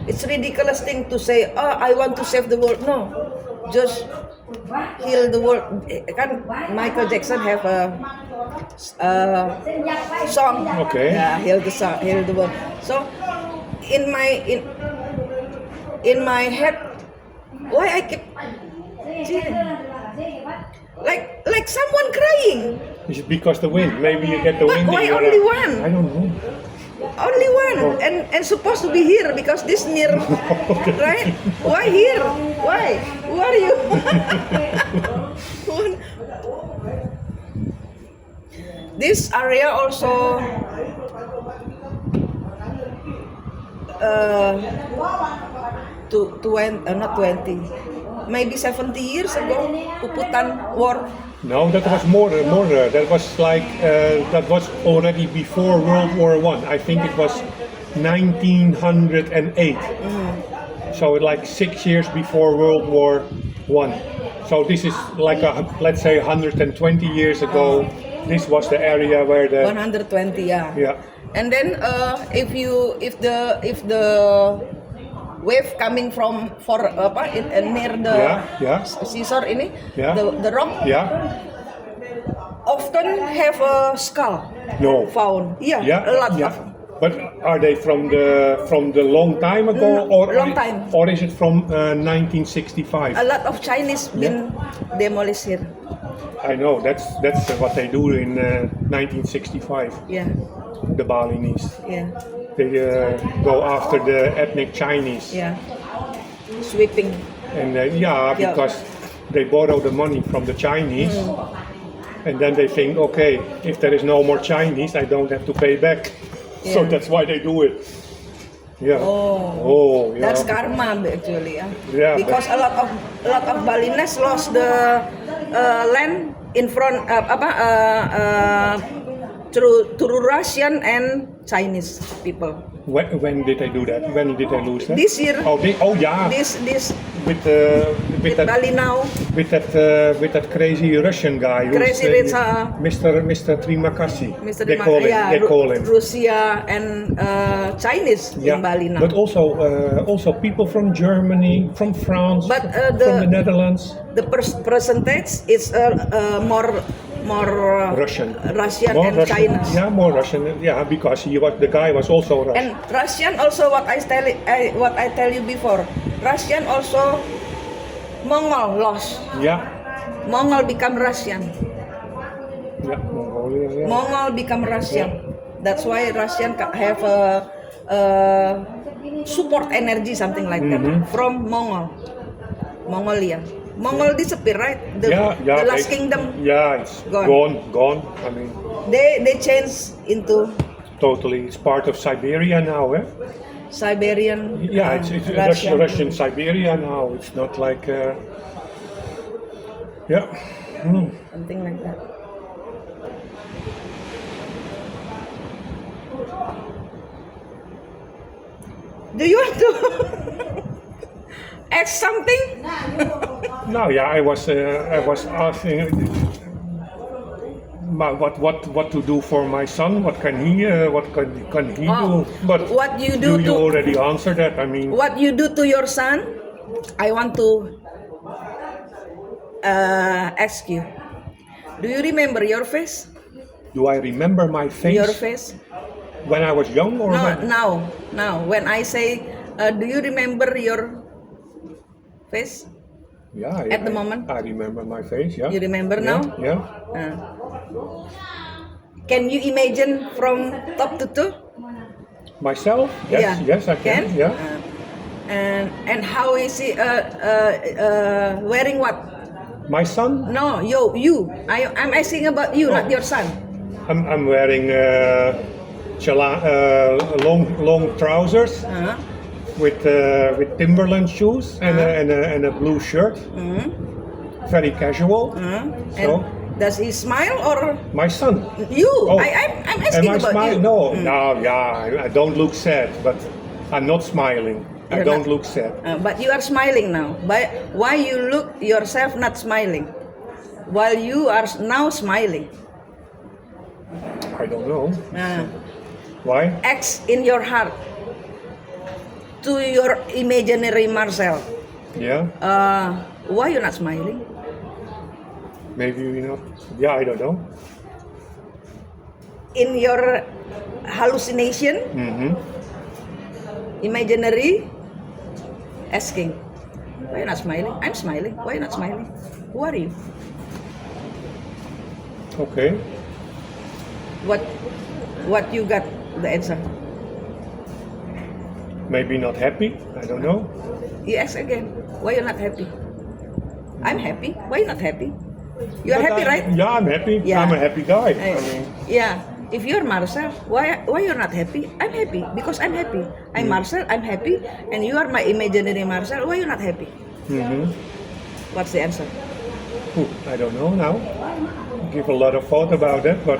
It's ridiculous thing to say. Oh, I want to save the world. No, just heal the world. Kan Michael Jackson have a song. Okay. Yeah, heal the world. So in my head, why I keep like someone crying. Is it because the wind? Maybe you get the wind. Why in your- only one? I don't know. Only one, and supposed to be here because this near, right? Why here? Why? Who are you? This area also not 20, maybe 70 years ago, Puputan War. No, that was more. That was like that was already before World War One. I think it was 1908. So like 6 years before World War One. So this is like let's say 120 years ago. This was the area where the 120, yeah. yeah. And then if the wave coming from near the Yeah. seashore ini, Yeah. the rock Yeah. often have a skull No. found. Yeah, Yeah. a lot yeah. of. But are they from the long time ago, or Long time. or is it from 1965? A lot of Chinese been demolished here. I know that's what they do in 1965. Yeah, The Balinese, yeah, they go after the ethnic Chinese, yeah. Sweeping. and Yeah. because they borrow the money from the Chinese, and then they think, okay, if there is no more Chinese, I don't have to pay back. So Yeah. that's why they do it. Yeah. Oh, yeah. that's karma actually. Yeah, Because a lot of Balinese lost the land in front through Russian and Chinese people. When did they do that? When did they lose that? This year. Oh yeah. This with with that Bali now. with that crazy Russian guy. Crazy who's, rich, Mr. Trimakasi. Mr. They call him. Yeah, They call him. Russia and Chinese Yeah. in Bali now. But also people from Germany, from France, But, from the Netherlands. The percentage is more Russian. Russian More and Russian. China. Yeah, more Russian. Yeah, because the guy was also Russian. And Russian also what I tell you before. Russian also Mongol lost. Yeah. Mongol become Russian. Yeah. Mongolia. Yeah. Mongol become Russian. That's why Russian have a support energy something like that from Mongolia. Mongol disappear, right? The last they- kingdom. Yeah, it's Gone. gone. I mean, They change into totally. It's part of Siberia now, eh? Siberian. Yeah, it's Russian Siberia now. It's not like. Yeah. Something like that. Do you want to ask something? No, yeah, I was asking what to do for my son. What can he do? But What you do you to already answered that. I mean, what you do to your son? I want to ask you. Do you remember your face? do I remember my face Your face? when I was young or No, when? now. When I say, do you remember your face? Yeah, At the moment? I remember my face. Yeah. You remember Yeah, now? Yeah. Can you imagine from top to toe? Myself? Yes. Yeah. Yes, I can. Yeah. And how is he wearing what? My son? No, you. I'm asking about you, not your son. I'm wearing long trousers Uh-huh. with Timberland shoes and a blue shirt. Very casual. And So Does he smile or My son. you? Oh. I'm Am asking I about smiling? you. No, no, yeah, I don't look sad, but I'm not smiling. I You're don't not- look sad. But you are smiling now. But why you look yourself not smiling, while you are now smiling? I don't know. Uh, Why? X in your heart to your imaginary Marcel. Yeah, Why you not smiling? maybe we not. Yeah, I don't know. In your hallucination, Mm-hmm. imaginary, asking, why you not smiling? I'm smiling. Why you not smiling? Who are you? Okay. What you got the answer? Maybe not happy. I don't know. You ask again. Why you not happy? I'm happy. Why you not happy? You are But happy, right? Yeah, I'm happy. Yeah. I'm a happy guy. Eh, I mean, yeah. If you're Marcel, why you're not happy? I'm happy because I'm happy. I'm Marcel. I'm happy, and you are my imaginary Marcel. Why you not happy? mm-hmm. What's the answer? I don't know now. Give a lot of thought about that, but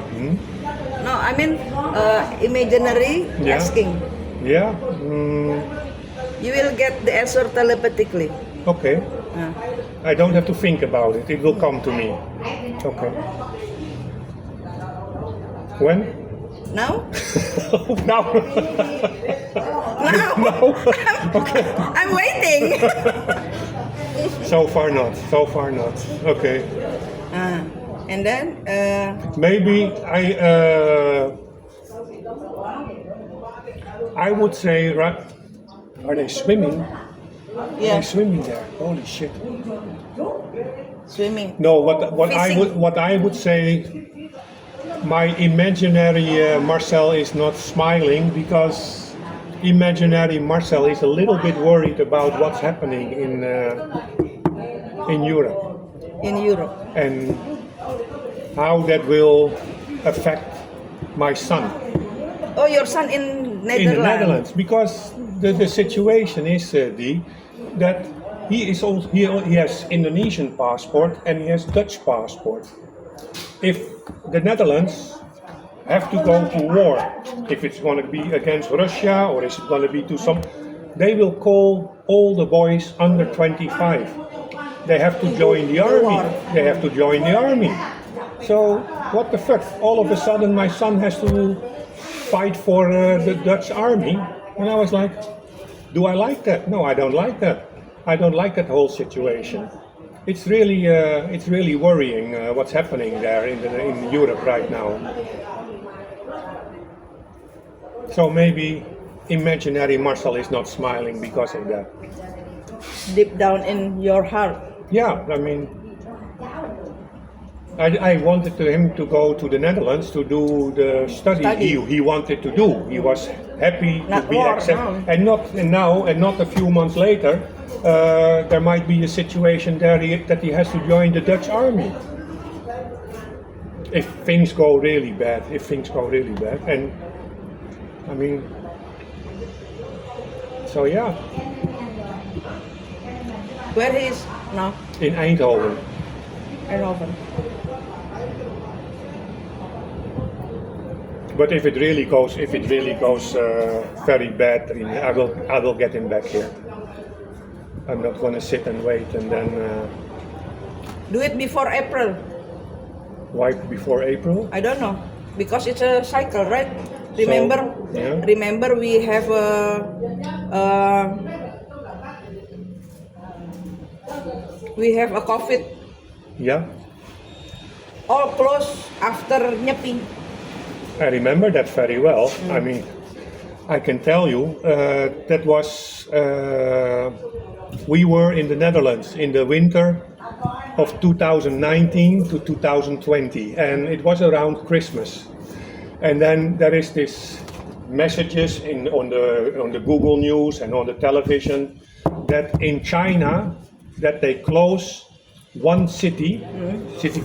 No, I mean imaginary Yeah. asking. yeah. You will get the answer telepathically. Okay. Uh, I don't have to think about it. It will come to me. Okay. When? now? Now. Now? No. Okay. I'm waiting. So far not. So far not. Okay. And then Maybe I would say, right? Are they swimming? yeah, They're swimming there. Holy shit. swimming. No, what Fishing. I would say, my imaginary Marcel is not smiling because imaginary Marcel is a little bit worried about what's happening in Europe In Europe. and how that will affect my son Oh, your son in in the Netherlands, because the situation is that he is also, he has Indonesian passport and he has Dutch passport. If the Netherlands have to go to war, if it's going to be against Russia or is it going to be to some, they will call all the boys under 25. They have to join the army. They have to join the army. So what the fuck? All of a sudden my son has to fight for the Dutch army, and I was like, do I like that? No, I don't like that. I don't like that whole situation. It's really worrying what's happening there in Europe right now. So maybe imaginary Marcel is not smiling because of that. Deep down in your heart. Yeah, I mean, I wanted him to go to the Netherlands to do the study he wanted to do. He was happy Not to be war, accepted, no. and not a few months later, there might be a situation there that he has to join the Dutch army. If things go really bad, and I mean, so yeah, Where he is now? in Eindhoven. Eindhoven. But if it really goes very bad, I will get him back here. I'm not going to sit and wait and then Do it before April. why before April. I don't know because it's a cycle, right? Remember? yeah. Remember we have a COVID Yeah, all close after Nyepi. I remember that very well. I mean, I can tell you that was we were in the Netherlands in the winter of 2019 to 2020, and it was around Christmas. And then there is this messages on the Google News and on the television that in China that they close one city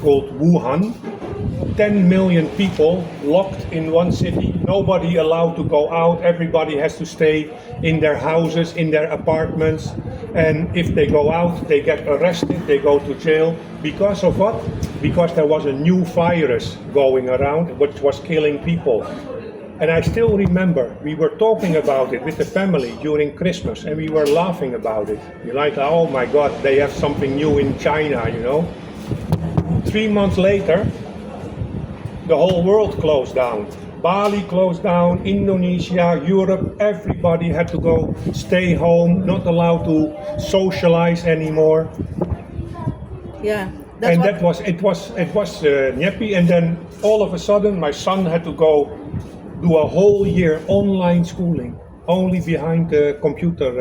called Wuhan. 10 million people locked in one city, nobody allowed to go out, everybody has to stay in their houses, in their apartments, and if they go out, they get arrested, they go to jail. Because of what? because there was a new virus going around which was killing people. And I still remember we were talking about it with the family during Christmas, and we were laughing about it. You're like, oh my God, they have something new in China, you know. 3 months later, the whole world closed down. Bali closed down, Indonesia, Europe, everybody had to go stay home, not allowed to socialize anymore. Yeah. And it was Nyepi, and then all of a sudden my son had to go do a whole year online schooling, only behind the computer,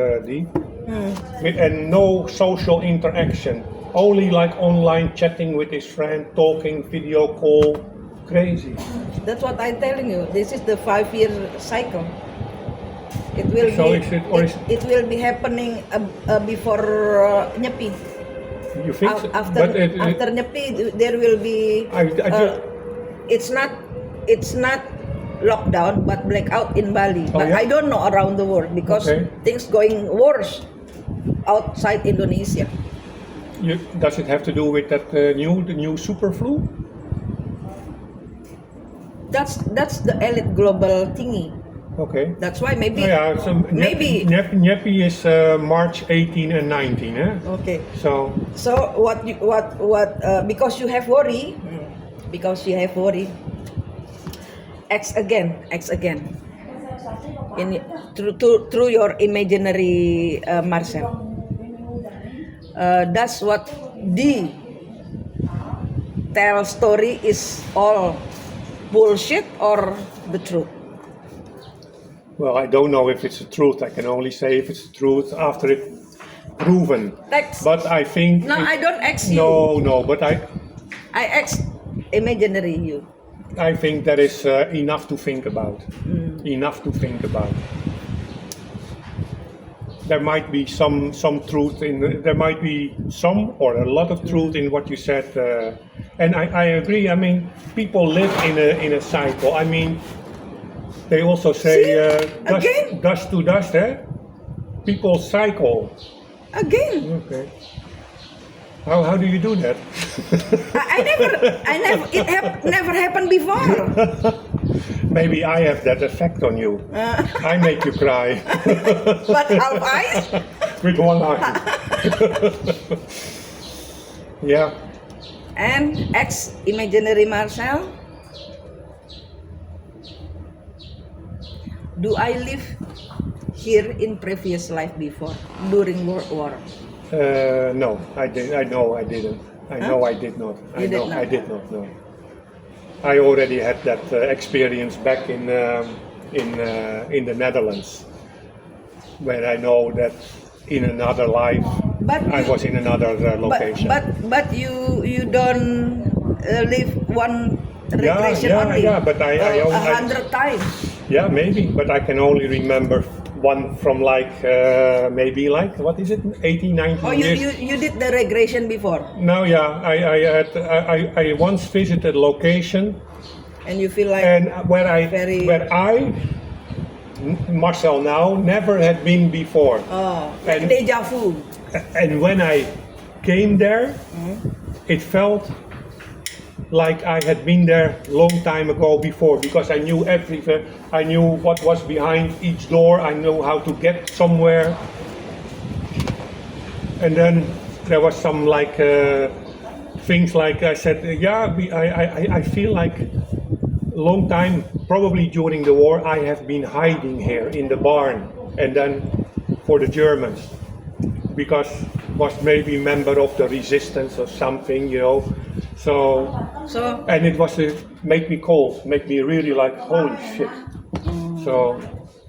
and no social interaction, only like online chatting with his friend, talking, video call, crazy. That's what I'm telling you. This is the 5-year cycle. It will So be. is it- or is- it will be happening before Nyepi. You think so? After But after Nyepi, there will be. It's not lockdown, but blackout in Bali. Oh, But yeah? I don't know around the world because Okay. things going worse outside Indonesia. Does it have to do with that the new super flu? That's the elite global thingy. Okay. That's why maybe. Yeah, so Maybe. Nyepi is March 18 and 19, eh? Okay. So So because you have worry, X again, through your imaginary Marcel. That's what the tell story is all bullshit or the truth. well, I don't know if it's the truth. I can only say if it's the truth after it proven. X. But I think No, I don't X you. no. But I X imaginary you. I think that is enough to think about. Enough to think about. There might be some truth there might be some or a lot of truth in what you said, and I agree. I mean, people live in a cycle. I mean, they also say again? dust to dust. People cycle. Again. Okay. How do you do that? Never happened before. Maybe I have that effect on you. I make you cry But half eyes? with one eye. Yeah. And X imaginary Marcel. Do I live here in previous life before during World War? No, I did. I know I didn't. I know I did not. You did not. I did not. No. I already had that experience back in the Netherlands, where I know that in another life I was in another location. But you don't live one regression only. Yeah, but I 100 times. yeah, maybe, but I can only remember one from like maybe like what is it, 18, 19 Oh, years. you did the regression before, No, yeah, I once visited a location and you feel like and where I Marcel now never had been before. like and- deja vu. And when I came there, it felt like I had been there long time ago before, because I knew everything. I knew what was behind each door. I knew how to get somewhere. And then there was some like things like I said, I feel like long time, probably during the war, I have been hiding here in the barn, and then for the Germans, because was maybe member of the resistance or something, you know. So and it was make me cold, make me really like holy shit. So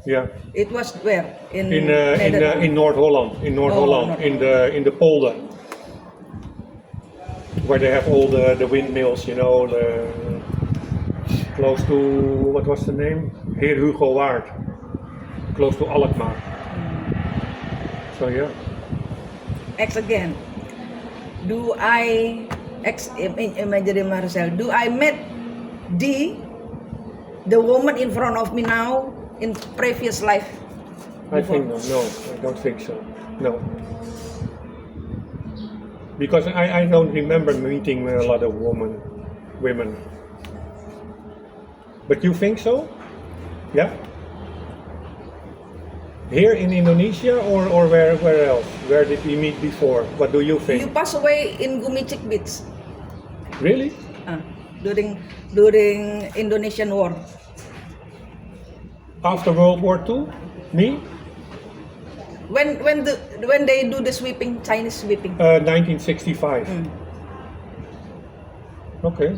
yeah, It was where in North Holland, North in the polder, where they have all the windmills, you know, close to what was the name? Heer Hugo Waard, close to Alkmaar. So yeah. X again. Do I X imaginary Marcel? Do I met the woman in front of me now in previous life? I think no, I don't think so. No. Because I don't remember meeting a lot of women. But you think so? Yeah? Here in Indonesia or where else? Where did we meet before? What do you think? You pass away in Gumichik Beach Really? during Indonesian War. After World War II? Me? When they do the sweeping, Chinese sweeping. 1965. Okay.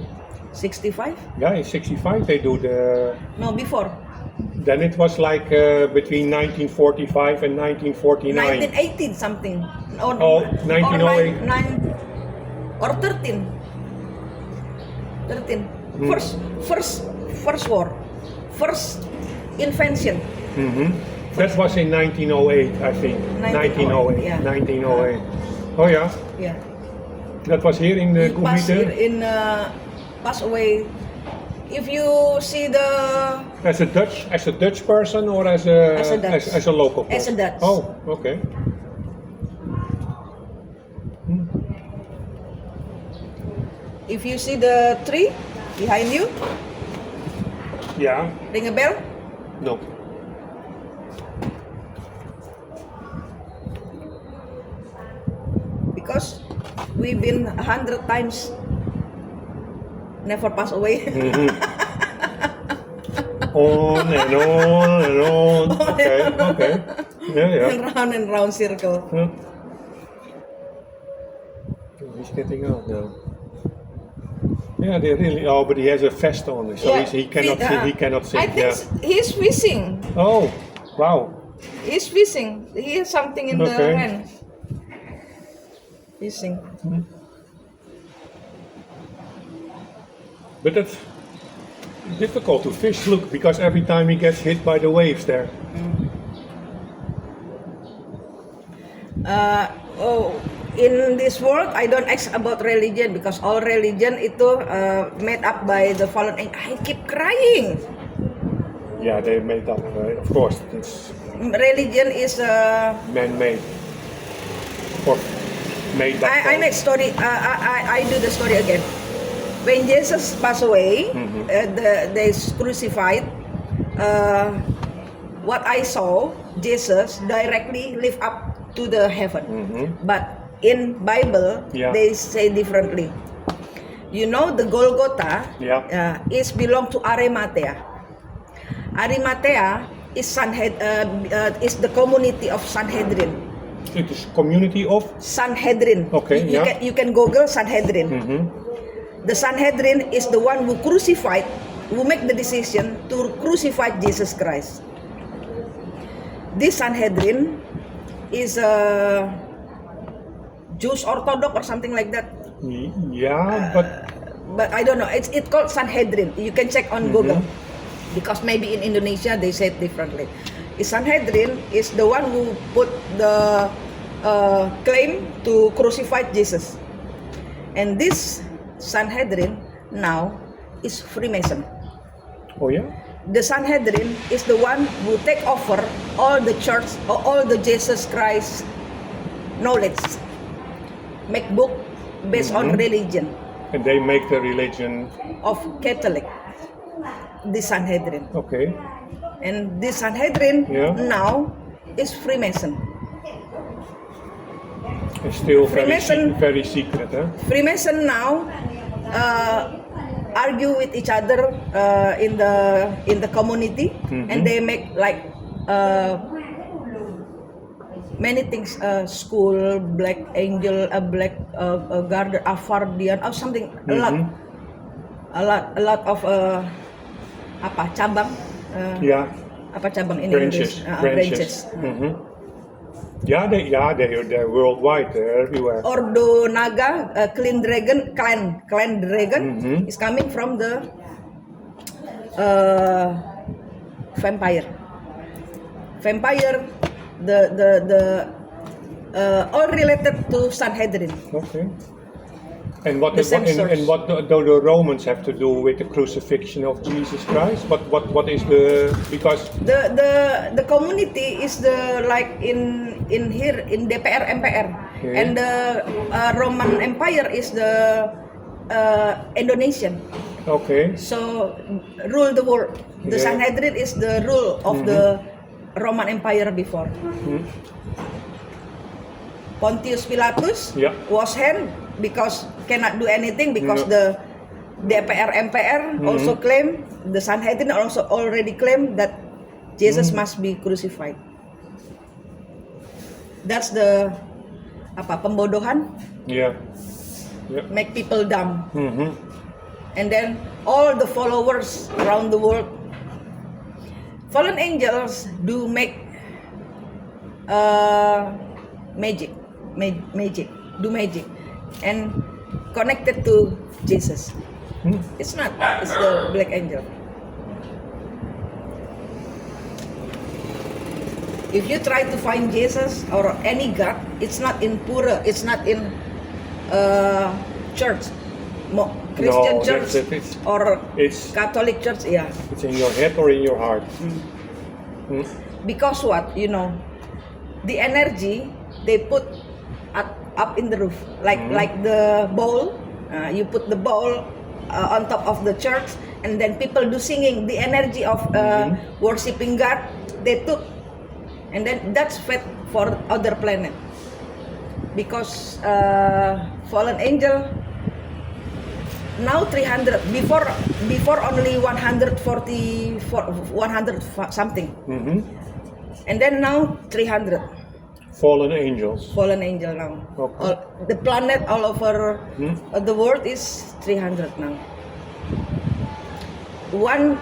65? Yeah, in 65 they do the... No, before. Then it was like between 1945 and 1949. 1918 something. Oh, 1908. Or 13. 13. First war. First invention. That was in 1908, I think. 1908, yeah. 1908. Oh yeah, Yeah. that was here in the Pass Kumite. pass away. If you see the As a Dutch person or as a Dutch. as a local person? As a Dutch. Oh, okay. if you see the tree behind you, Yeah. ring a bell. No. Because we've been 100 times never pass away. On and on and on. Okay. Okay. Yeah. And round circle. Huh? Oh, he's getting out now. Yeah, they really. Oh, but he has a vest on, so Yeah, he cannot. He cannot sing. I think Yeah. he's fishing. Oh, wow. He's fishing. He has something in the Okay. hand. Fishing. But it's difficult to fish. Look, because every time he gets hit by the waves there. In this world, I don't ask about religion because all religion itu made up by the fallen angel. I keep crying. Yeah, they made up. Of course, it's Religion is man-made or made up. I make story. I do the story again. When Jesus passed away, they crucified. What I saw, Jesus directly lift up to the heaven. But in Bible, Yeah. they say differently. You know, the Golgotha Yeah. is belong to Arimathea. Arimathea is is the community of Sanhedrin. It is community of. Sanhedrin. Okay, You, yeah. you can Google Sanhedrin. The Sanhedrin is the one who crucified, who make the decision to crucify Jesus Christ. This Sanhedrin is a Jews Orthodox or something like that. Yeah, But I don't know. It's called Sanhedrin. You can check on Google. Because maybe in Indonesia they say it differently. Sanhedrin is the one who put the claim to crucify Jesus. And this Sanhedrin now is Freemason. Oh yeah. The Sanhedrin is the one who take over all the church or all the Jesus Christ knowledge. Make book based on religion And they make the religion. of Catholic. The Sanhedrin. Okay. And this Sanhedrin Yeah. now is Freemason. It's still Freemason- very secret, huh? Freemason now argue with each other in the community, and they make like many things. School, Black Angel, Black Garden, Afardian, or something. A lot of apa cabang? Yeah. Apa cabang in Branches. English? Branches. Yeah, they're worldwide. They're everywhere. Ordo Naga, Clan Dragon is coming from the vampire. Vampire, the all related to Sanhedrin. Okay. And what The same source. do the Romans have to do with the crucifixion of Jesus Christ? What is the because The community is the like in in here in DPR MPR, Okay. and the Roman Empire is the Indonesian. Okay. So rule the world. The Yeah. Sanhedrin is the rule of the Roman Empire before. Pontius Pilatus Yeah. was hanged because cannot do anything because Yeah. the DPR MPR also claim, the Sanhedrin also already claim that Jesus must be crucified. That's the pembodohan, Yeah. Yeah. make people dumb. Mm-hmm. And then all the followers around the world, fallen angels do make magic, do magic, and connected to Jesus. It's not, it's the black angel. If you try to find Jesus or any God, it's not in Pura, it's not in church, Christian No, church it's- or It's Catholic church, yeah. it's in your head or in your heart. Because what, the energy they put up in the roof, like the bowl. You put the bowl on top of the church, and then people do singing. The energy of worshiping God, they took, and then that's fed for other planet. Because fallen angel now 300, before only 140, 100 something, and then now 300 Fallen angels. fallen angel now. Okay. The planet all over the world is 300 now. One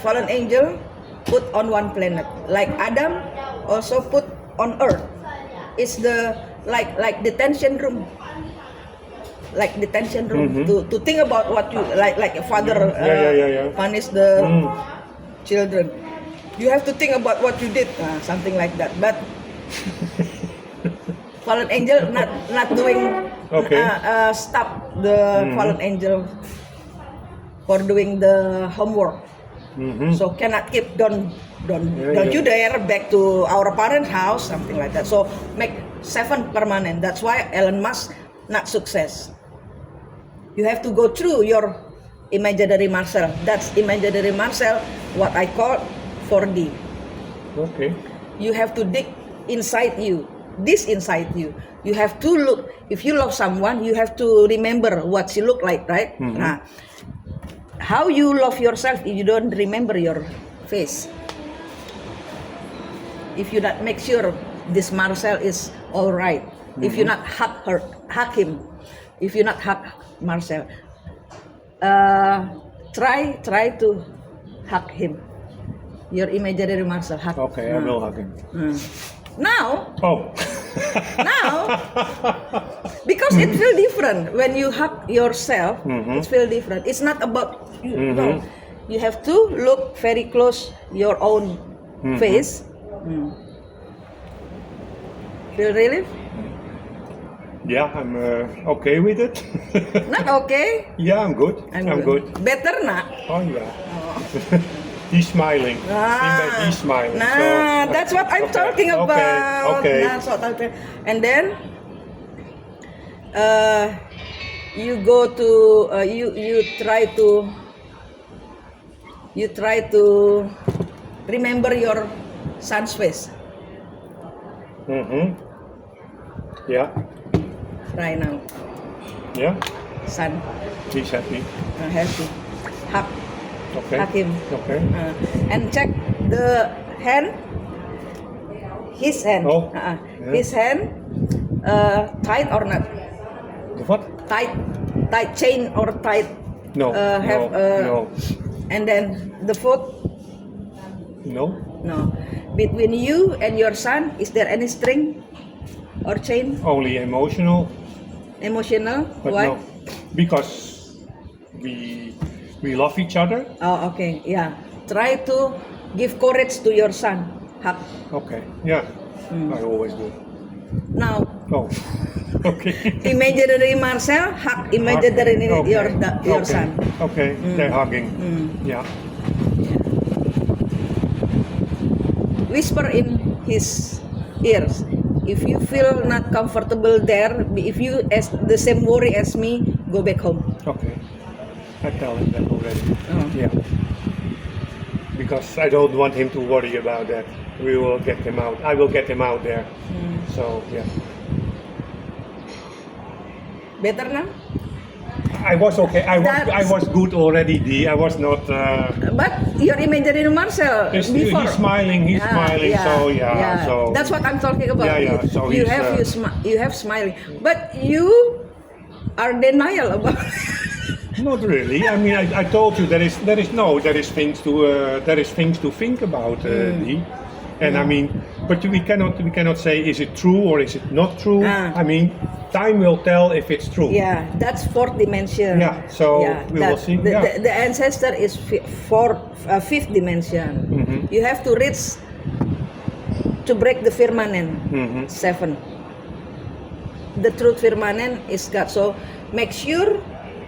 fallen angel put on one planet, like Adam also put on Earth. It's the like detention room. Like detention room to think about what you like a father Yeah. punish the children. You have to think about what you did, something like that. But fallen angel not doing stop the fallen angel for doing the homework. So cannot keep don't you dare back to our parent house, something like that. So make 7 permanent. That's why Elon Musk not success. You have to go through your imaginary Marcel. That's imaginary Marcel, what I call 4D. Okay. You have to dig inside you, this inside you. You have to look. If you love someone, you have to remember what she look like, right? Nah, how you love yourself if you don't remember your face? If you not make sure this Marcel is all right. If you not hug him. If you not hug Marcel, try to hug him. Your imaginary Marcel, hug. Okay, I will hug him. Now, Oh. now, because it feel different when you hug yourself. It feel different. It's not about you. No, you have to look very close your own face. Feel relief? Yeah, I'm okay with it. Not okay. Yeah, I'm good. I'm good. Better not. Oh yeah. He's smiling. He's smiling. Nah, that's what I'm talking about. Okay. That's what I'm talking. And then, you go to you try to remember your son's face. Yeah. Right now, Yeah. son, He's happy. happy, hug Okay. him, Okay. and check the hand, his hand, Oh, yeah. his hand, tight or not? The what? Tight chain or tight? No. No. And then the foot, No. no. Between you and your son, is there any string or chain? Only emotional. Emotional? But Why? no. Because we love each other. Oh, okay, yeah. Try to give courage to your son. Hug. Okay. Yeah. I always do. Now, Oh. Okay. imaginary Marcel, hug imaginary Okay. your Okay. son. Okay. They're hugging. Yeah. Whisper in his ears. If you feel not comfortable there, if you as the same worry as me, go back home. Okay. I tell him that already. Oh. Yeah. Because I don't want him to worry about that. We will get him out. I will get him out there. So yeah. Better now? I was okay. I was good already. I was not. But your imaginary Marcel He's before. smiling. He's smiling. So yeah. So that's what I'm talking about. Yeah. So you he's, have you have smiling, but you are denial about. Not really. I mean, I told you there is things to think about, Dee. And I mean, but we cannot say is it true or is it not true. I mean, time will tell if it's true. Yeah, that's fourth dimension. Yeah. So we will see. The ancestor is fifth dimension. Mm-hmm. You have to reach to break the firmament. Mm-hmm. 7. The truth firmament is God. So make sure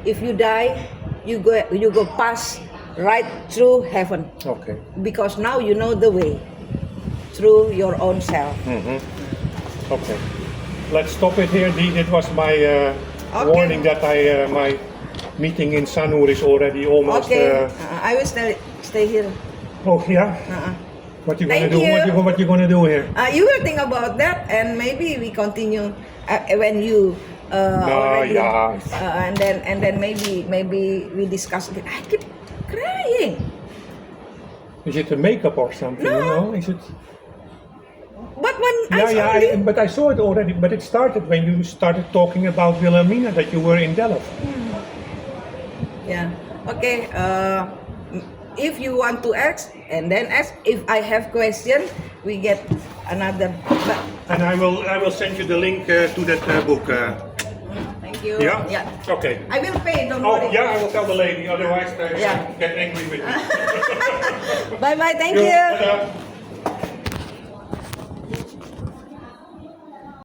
if you die, you go pass right through heaven. Okay. Because now you know the way through your own self. Mm-hmm. Okay. Let's stop it here, Dee. It was my warning that my meeting in Sanur is already almost. Okay. I will stay here. Oh yeah. What you gonna Thank do? you. What you gonna do here? You will think about that, and maybe we continue when you already. Yeah. And then maybe we discuss it. I keep crying. Is it a makeup or something? No. You know? Is it? But when But I saw it already. But it started when you started talking about Wilhelmina that you were in Delft. Yeah. Okay. If you want to ask, and then ask. If I have question, we get another. But, And I will send you the link to that book. thank you. Yeah. Yeah. Okay. I will pay. Don't Oh worry. yeah, I will tell the lady. Otherwise, they Yeah. get angry with me. Bye bye. Thank Yo, you. tada.